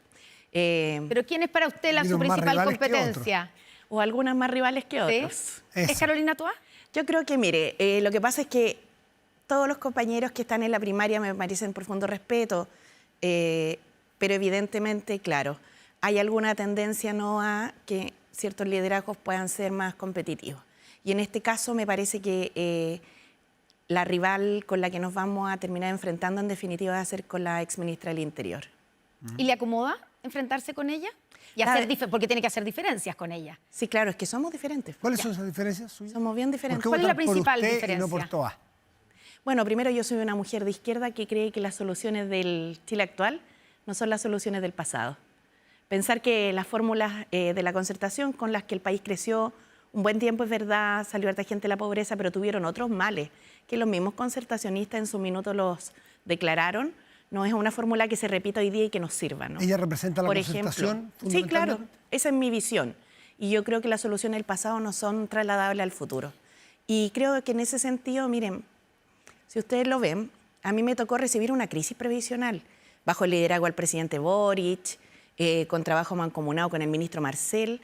¿Pero quién es para usted su principal competencia? O algunas más rivales que otros. ¿Sí? ¿Es Carolina Toá? Yo creo que, mire, lo que pasa es que todos los compañeros que están en la primaria me merecen profundo respeto, pero evidentemente, claro, hay alguna tendencia no a que ciertos liderazgos puedan ser más competitivos. Y en este caso me parece que la rival con la que nos vamos a terminar enfrentando en definitiva va a ser con la exministra del Interior. ¿Y le acomoda enfrentarse con ella? Y porque tiene que hacer diferencias con ella. Sí, claro, es que somos diferentes. ¿Cuáles son esas diferencias suyas? Somos bien diferentes. ¿Por qué ¿Cuál es la votar por principal usted diferencia? y no por Toa? Bueno, primero yo soy una mujer de izquierda que cree que las soluciones del Chile actual no son las soluciones del pasado. Pensar que las fórmulas de la concertación con las que el país creció un buen tiempo, es verdad, salió harta gente de la pobreza, pero tuvieron otros males que los mismos concertacionistas en su minuto los declararon. No es una fórmula que se repita hoy día y que nos sirva, ¿no? ¿Ella representa la Por concertación? ejemplo, sí, claro, fundamentalmente? esa es mi visión. Y yo creo que las soluciones del pasado no son trasladables al futuro. Y creo que en ese sentido, miren, si ustedes lo ven, a mí me tocó recibir una crisis previsional bajo el liderazgo del presidente Boric, con trabajo mancomunado con el ministro Marcel.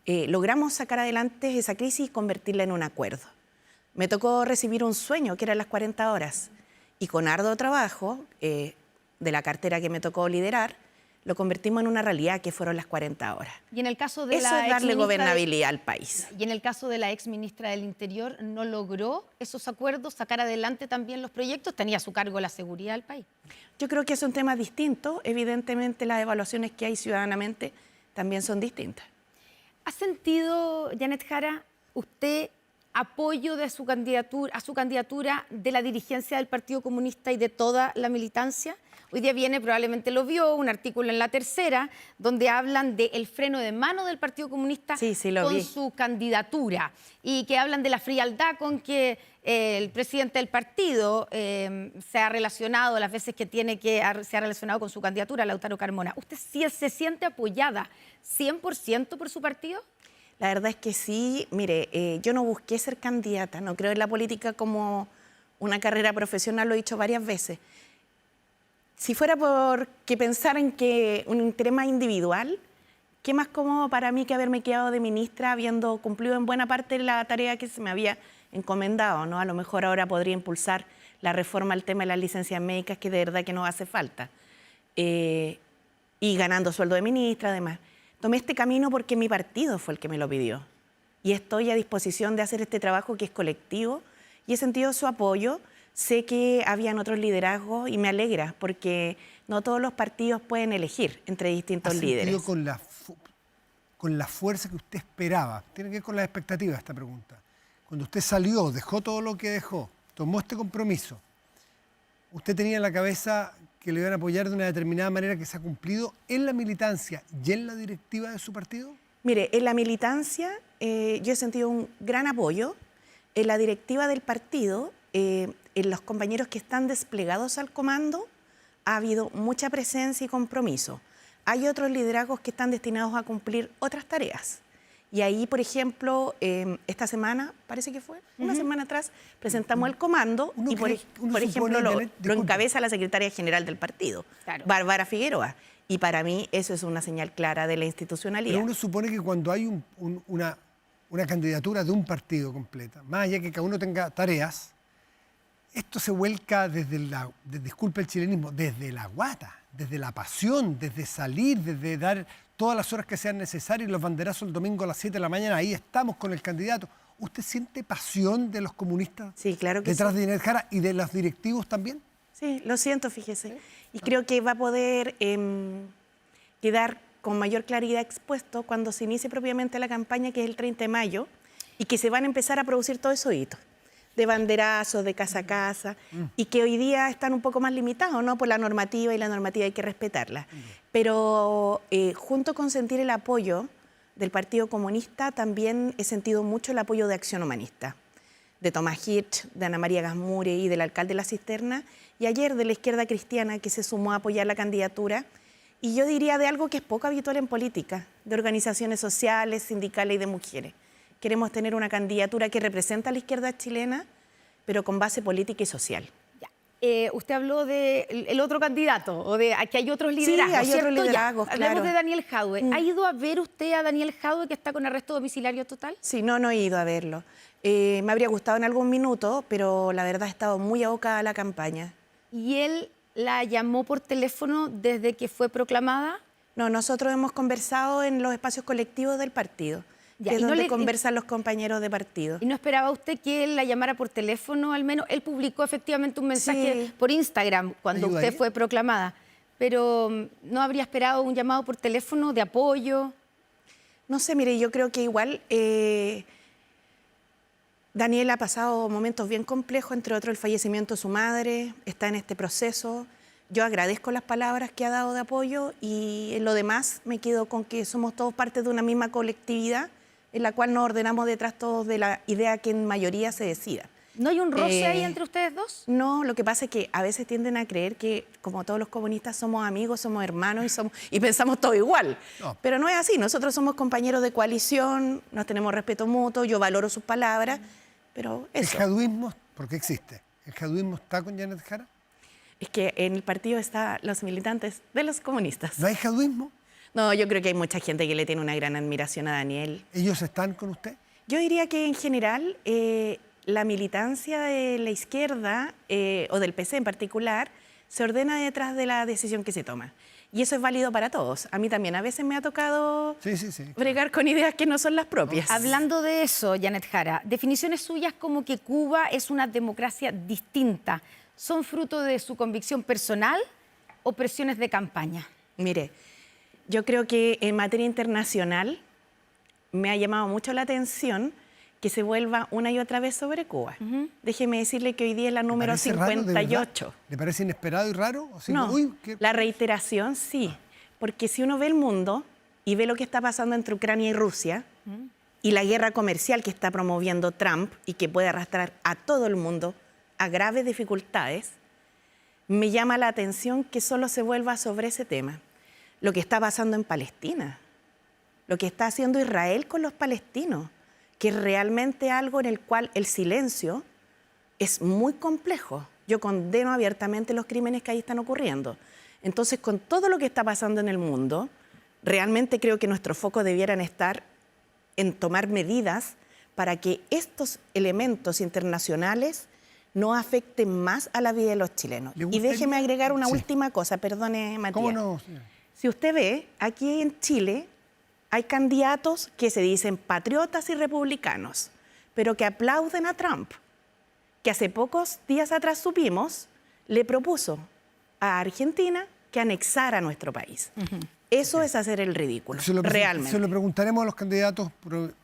Logramos sacar adelante esa crisis y convertirla en un acuerdo. Me tocó recibir un sueño, que eran las 40 horas, y con arduo trabajo de la cartera que me tocó liderar, lo convertimos en una realidad que fueron las 40 horas. Y en el caso de Eso es darle gobernabilidad al país. Y en el caso de la ex ministra del Interior, ¿no logró esos acuerdos, sacar adelante también los proyectos? Tenía a su cargo la seguridad del país. Yo creo que son temas distintos. Evidentemente las evaluaciones que hay ciudadanamente también son distintas. ¿Ha sentido, Janet Jara, usted apoyo de su candidatura de la dirigencia del Partido Comunista y de toda la militancia? Hoy día viene, probablemente lo vio, un artículo en La Tercera, donde hablan del freno de mano del Partido Comunista con su candidatura, y que hablan de la frialdad con que el presidente del partido se ha relacionado, las veces que se ha relacionado con su candidatura, Lautaro Carmona. ¿Usted sí se siente apoyada 100% por su partido? La verdad es que sí. Mire, yo no busqué ser candidata, no creo en la política como una carrera profesional, lo he dicho varias veces. Si fuera porque pensar en que un interés más individual, qué más cómodo para mí que haberme quedado de ministra habiendo cumplido en buena parte la tarea que se me había encomendado, ¿no? A lo mejor ahora podría impulsar la reforma al tema de las licencias médicas, que de verdad que nos hace falta. Y ganando sueldo de ministra, además. Tomé este camino porque mi partido fue el que me lo pidió. Y estoy a disposición de hacer este trabajo que es colectivo, y he sentido su apoyo. Sé que habían otros liderazgos y me alegra porque no todos los partidos pueden elegir entre distintos líderes. Con la fuerza que usted esperaba? Tiene que ver con las expectativas esta pregunta. Cuando usted salió, dejó todo lo que dejó, tomó este compromiso, ¿usted tenía en la cabeza que le iban a apoyar de una determinada manera que se ha cumplido en la militancia y en la directiva de su partido? Mire, en la militancia yo he sentido un gran apoyo. En la directiva del partido, en los compañeros que están desplegados al comando, ha habido mucha presencia y compromiso. Hay otros liderazgos que están destinados a cumplir otras tareas. Y ahí, por ejemplo, esta semana, parece que fue, una semana atrás, presentamos el comando y, por ejemplo, lo encabeza la secretaria general del partido, claro, Bárbara Figueroa. Y para mí eso es una señal clara de la institucionalidad. Pero uno supone que cuando hay una candidatura de un partido completa, más allá que cada uno tenga tareas, esto se vuelca disculpe el chilenismo, desde la guata, desde la pasión, desde salir, desde dar todas las horas que sean necesarias, y los banderazos el domingo a las 7 de la mañana, ahí estamos con el candidato. ¿Usted siente pasión de los comunistas claro que detrás de Janet Jara y de los directivos también? Sí, lo siento, fíjese. Y creo que va a poder quedar con mayor claridad expuesto cuando se inicie propiamente la campaña, que es el 30 de mayo, y que se van a empezar a producir todos esos hitos de banderazos, de casa a casa, y que hoy día están un poco más limitados, ¿no?, por la normativa, y la normativa hay que respetarla. Pero junto con sentir el apoyo del Partido Comunista, también he sentido mucho el apoyo de Acción Humanista, de Tomás Hirsch, de Ana María Gasmure y del alcalde de La Cisterna, y ayer de la izquierda cristiana, que se sumó a apoyar la candidatura, y yo diría de algo que es poco habitual en política, de organizaciones sociales, sindicales y de mujeres. Queremos tener una candidatura que representa a la izquierda chilena, pero con base política y social. Usted habló del otro candidato, o de que hay otros liderazgos. Sí, hay otros liderazgos, claro. Hablemos de Daniel Jadue. ¿Ha ido a ver usted a Daniel Jadue, que está con arresto domiciliario total? Sí, no he ido a verlo. Me habría gustado en algún minuto, pero la verdad he estado muy abocada a la campaña. ¿Y él la llamó por teléfono desde que fue proclamada? No, nosotros hemos conversado en los espacios colectivos del partido. Ya, que y es no donde le- conversan los compañeros de partido. ¿Y no esperaba usted que él la llamara por teléfono al menos? Él publicó efectivamente un mensaje Sí. por Instagram cuando ¿Ayudaría? usted fue proclamada, pero ¿no habría esperado un llamado por teléfono de apoyo? No sé, mire, yo creo que igual Daniel ha pasado momentos bien complejos, entre otros el fallecimiento de su madre, está en este proceso. Yo agradezco las palabras que ha dado de apoyo y en lo demás me quedo con que somos todos parte de una misma colectividad en la cual nos ordenamos detrás todos de la idea que en mayoría se decida. ¿No hay un roce ahí entre ustedes dos? No, lo que pasa es que a veces tienden a creer que, como todos los comunistas, somos amigos, somos hermanos y pensamos todo igual. No. Pero no es así. Nosotros somos compañeros de coalición, nos tenemos respeto mutuo, yo valoro sus palabras, pero ¿El eso. jaduismo, por qué existe? ¿El jaduismo está con Janet Jara? Es que en el partido están los militantes de los comunistas. ¿No hay jaduismo? No, yo creo que hay mucha gente que le tiene una gran admiración a Daniel. ¿Ellos están con usted? Yo diría que en general la militancia de la izquierda o del PC en particular se ordena detrás de la decisión que se toma. Y eso es válido para todos. A mí también a veces me ha tocado Sí, sí, sí. bregar con ideas que no son las propias. Hablando de eso, Janet Jara, definiciones suyas como que Cuba es una democracia distinta, ¿son fruto de su convicción personal o presiones de campaña? Mire, yo creo que en materia internacional me ha llamado mucho la atención que se vuelva una y otra vez sobre Cuba. Déjeme decirle que hoy día es la ¿Le número parece raro, de verdad? 58. ¿Le parece inesperado y raro? O sea, No, uy, qué- la reiteración sí, porque si uno ve el mundo y ve lo que está pasando entre Ucrania y Rusia y la guerra comercial que está promoviendo Trump y que puede arrastrar a todo el mundo a graves dificultades, me llama la atención que solo se vuelva sobre ese tema. Lo que está pasando en Palestina, lo que está haciendo Israel con los palestinos, que es realmente algo en el cual el silencio es muy complejo. Yo condeno abiertamente los crímenes que ahí están ocurriendo. Entonces, con todo lo que está pasando en el mundo, realmente creo que nuestros focos debieran estar en tomar medidas para que estos elementos internacionales no afecten más a la vida de los chilenos. ¿Le Y gustaría? déjeme agregar una Sí. última cosa, perdone, Matías. ¿Cómo no? señora? Si usted ve, aquí en Chile hay candidatos que se dicen patriotas y republicanos, pero que aplauden a Trump, que hace pocos días atrás supimos, le propuso a Argentina que anexara nuestro país. Eso es hacer el ridículo, realmente. Se lo preguntaremos a los candidatos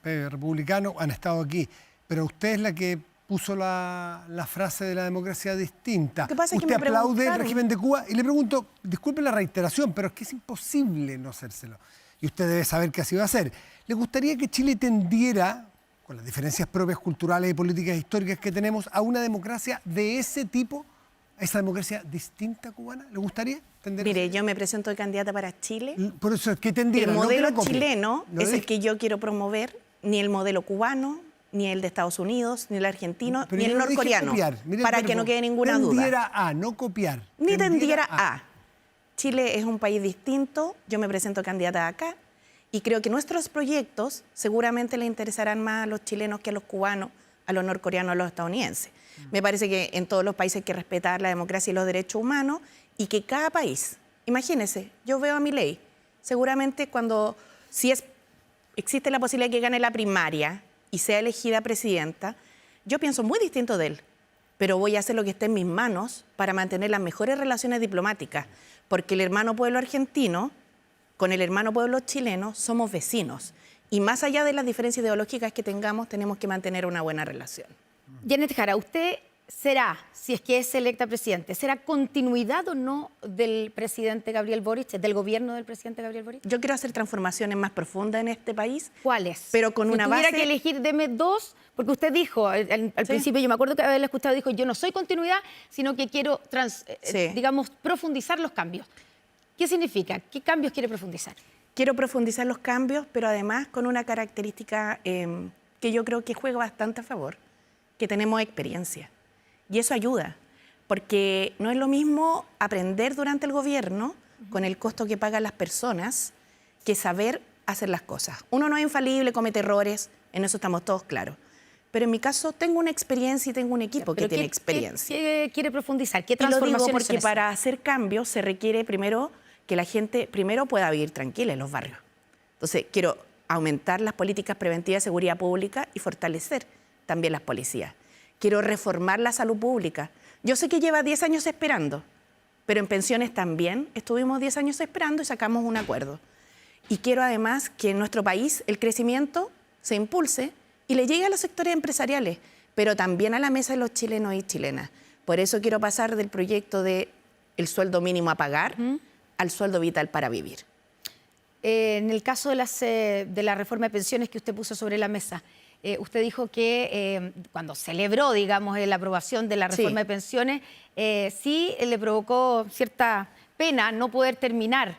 republicanos, han estado aquí, pero usted es la que puso la frase de la democracia distinta. Lo que pasa es que usted me aplaude el preguntaron. régimen de Cuba y le pregunto, disculpe la reiteración, pero es que es imposible no hacérselo. Y usted debe saber que así va a ser. ¿Le gustaría que Chile tendiera, con las diferencias propias culturales y políticas históricas que tenemos, a una democracia de ese tipo, a esa democracia distinta cubana? ¿Le gustaría tender Mire, yo me presento de candidata para Chile. por eso es que El tendiera, no que modelo la copie. chileno Lo es el dije. que yo quiero promover, ni el modelo cubano, ni el de Estados Unidos, ni el argentino, Pero ni yo el no dije norcoreano, copiar. Mire el para verbo. que no quede ninguna duda. Tendiera a, no copiar. Ni tendiera a. Chile es un país distinto, yo me presento candidata acá y creo que nuestros proyectos seguramente le interesarán más a los chilenos que a los cubanos, a los norcoreanos, a los estadounidenses. Me parece que en todos los países hay que respetar la democracia y los derechos humanos y que cada país, imagínense, yo veo a Milei, seguramente si existe la posibilidad de que gane la primaria y sea elegida presidenta, yo pienso muy distinto de él, pero voy a hacer lo que esté en mis manos para mantener las mejores relaciones diplomáticas, porque el hermano pueblo argentino con el hermano pueblo chileno somos vecinos y más allá de las diferencias ideológicas que tengamos, tenemos que mantener una buena relación. Janet Jara, usted será, si es que es electa presidente, ¿será continuidad o no del presidente Gabriel Boric, del gobierno del presidente Gabriel Boric? Yo quiero hacer transformaciones más profundas en este país. ¿Cuáles? Pero con si una tuviera base- que elegir, deme dos, porque usted dijo al principio, yo me acuerdo que haberle escuchado, dijo, yo no soy continuidad, sino que quiero, Sí. digamos, profundizar los cambios. ¿Qué significa? ¿Qué cambios quiere profundizar? Quiero profundizar los cambios, pero además con una característica que yo creo que juega bastante a favor, que tenemos experiencia. Y eso ayuda, porque no es lo mismo aprender durante el gobierno con el costo que pagan las personas que saber hacer las cosas. Uno no es infalible, comete errores, en eso estamos todos claros. Pero en mi caso tengo una experiencia y tengo un equipo que ¿Pero tiene qué- experiencia. ¿Qué quiere profundizar? ¿Qué Y lo digo transformaciones porque son esas? para hacer cambios se requiere primero que la gente primero pueda vivir tranquila en los barrios. Entonces, quiero aumentar las políticas preventivas de seguridad pública y fortalecer también las policías. Quiero reformar la salud pública. Yo sé que lleva 10 años esperando, pero en pensiones también estuvimos 10 años esperando y sacamos un acuerdo. Y quiero además que en nuestro país el crecimiento se impulse y le llegue a los sectores empresariales, pero también a la mesa de los chilenos y chilenas. Por eso quiero pasar del proyecto de el sueldo mínimo a pagar al sueldo vital para vivir. En el caso de la reforma de pensiones que usted puso sobre la mesa, usted dijo que cuando celebró, digamos, la aprobación de la reforma de pensiones, sí le provocó cierta pena no poder terminar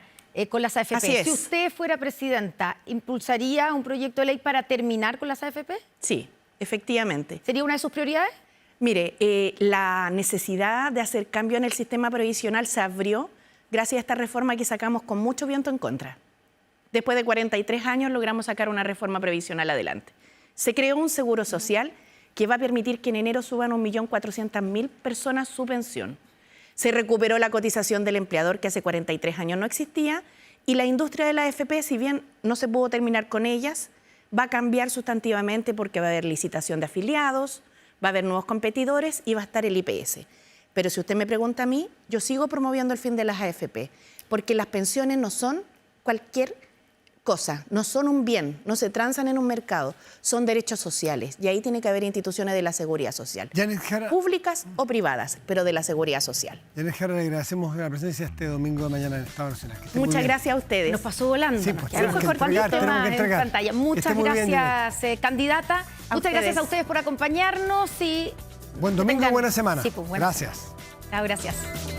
con las AFP. Así es. Si usted fuera presidenta, ¿impulsaría un proyecto de ley para terminar con las AFP? Sí, efectivamente. ¿Sería una de sus prioridades? Mire, la necesidad de hacer cambio en el sistema previsional se abrió gracias a esta reforma que sacamos con mucho viento en contra. Después de 43 años logramos sacar una reforma previsional adelante. Se creó un seguro social que va a permitir que en enero suban 1.400.000 personas su pensión. Se recuperó la cotización del empleador que hace 43 años no existía y la industria de la AFP, si bien no se pudo terminar con ellas, va a cambiar sustantivamente porque va a haber licitación de afiliados, va a haber nuevos competidores y va a estar el IPS. Pero si usted me pregunta a mí, yo sigo promoviendo el fin de las AFP, porque las pensiones no son cualquier cosa, no son un bien, no se transan en un mercado, son derechos sociales y ahí tiene que haber instituciones de la seguridad social, Janet Jara, públicas o privadas, pero de la seguridad social. Janet Jara, le agradecemos la presencia este domingo de mañana en Estado Nacional. Que esté muy Muchas bien. gracias a ustedes. Nos pasó volando. Sí, nos pues, quedamos tenemos que con entregar, varios tenemos que temas entregar. en pantalla. Que Muchas esté muy bien, gracias, candidata. Muchas ustedes. gracias a ustedes por acompañarnos y Buen domingo, tengan- buena semana. Sí, pues, buena Gracias. semana. Chao, gracias.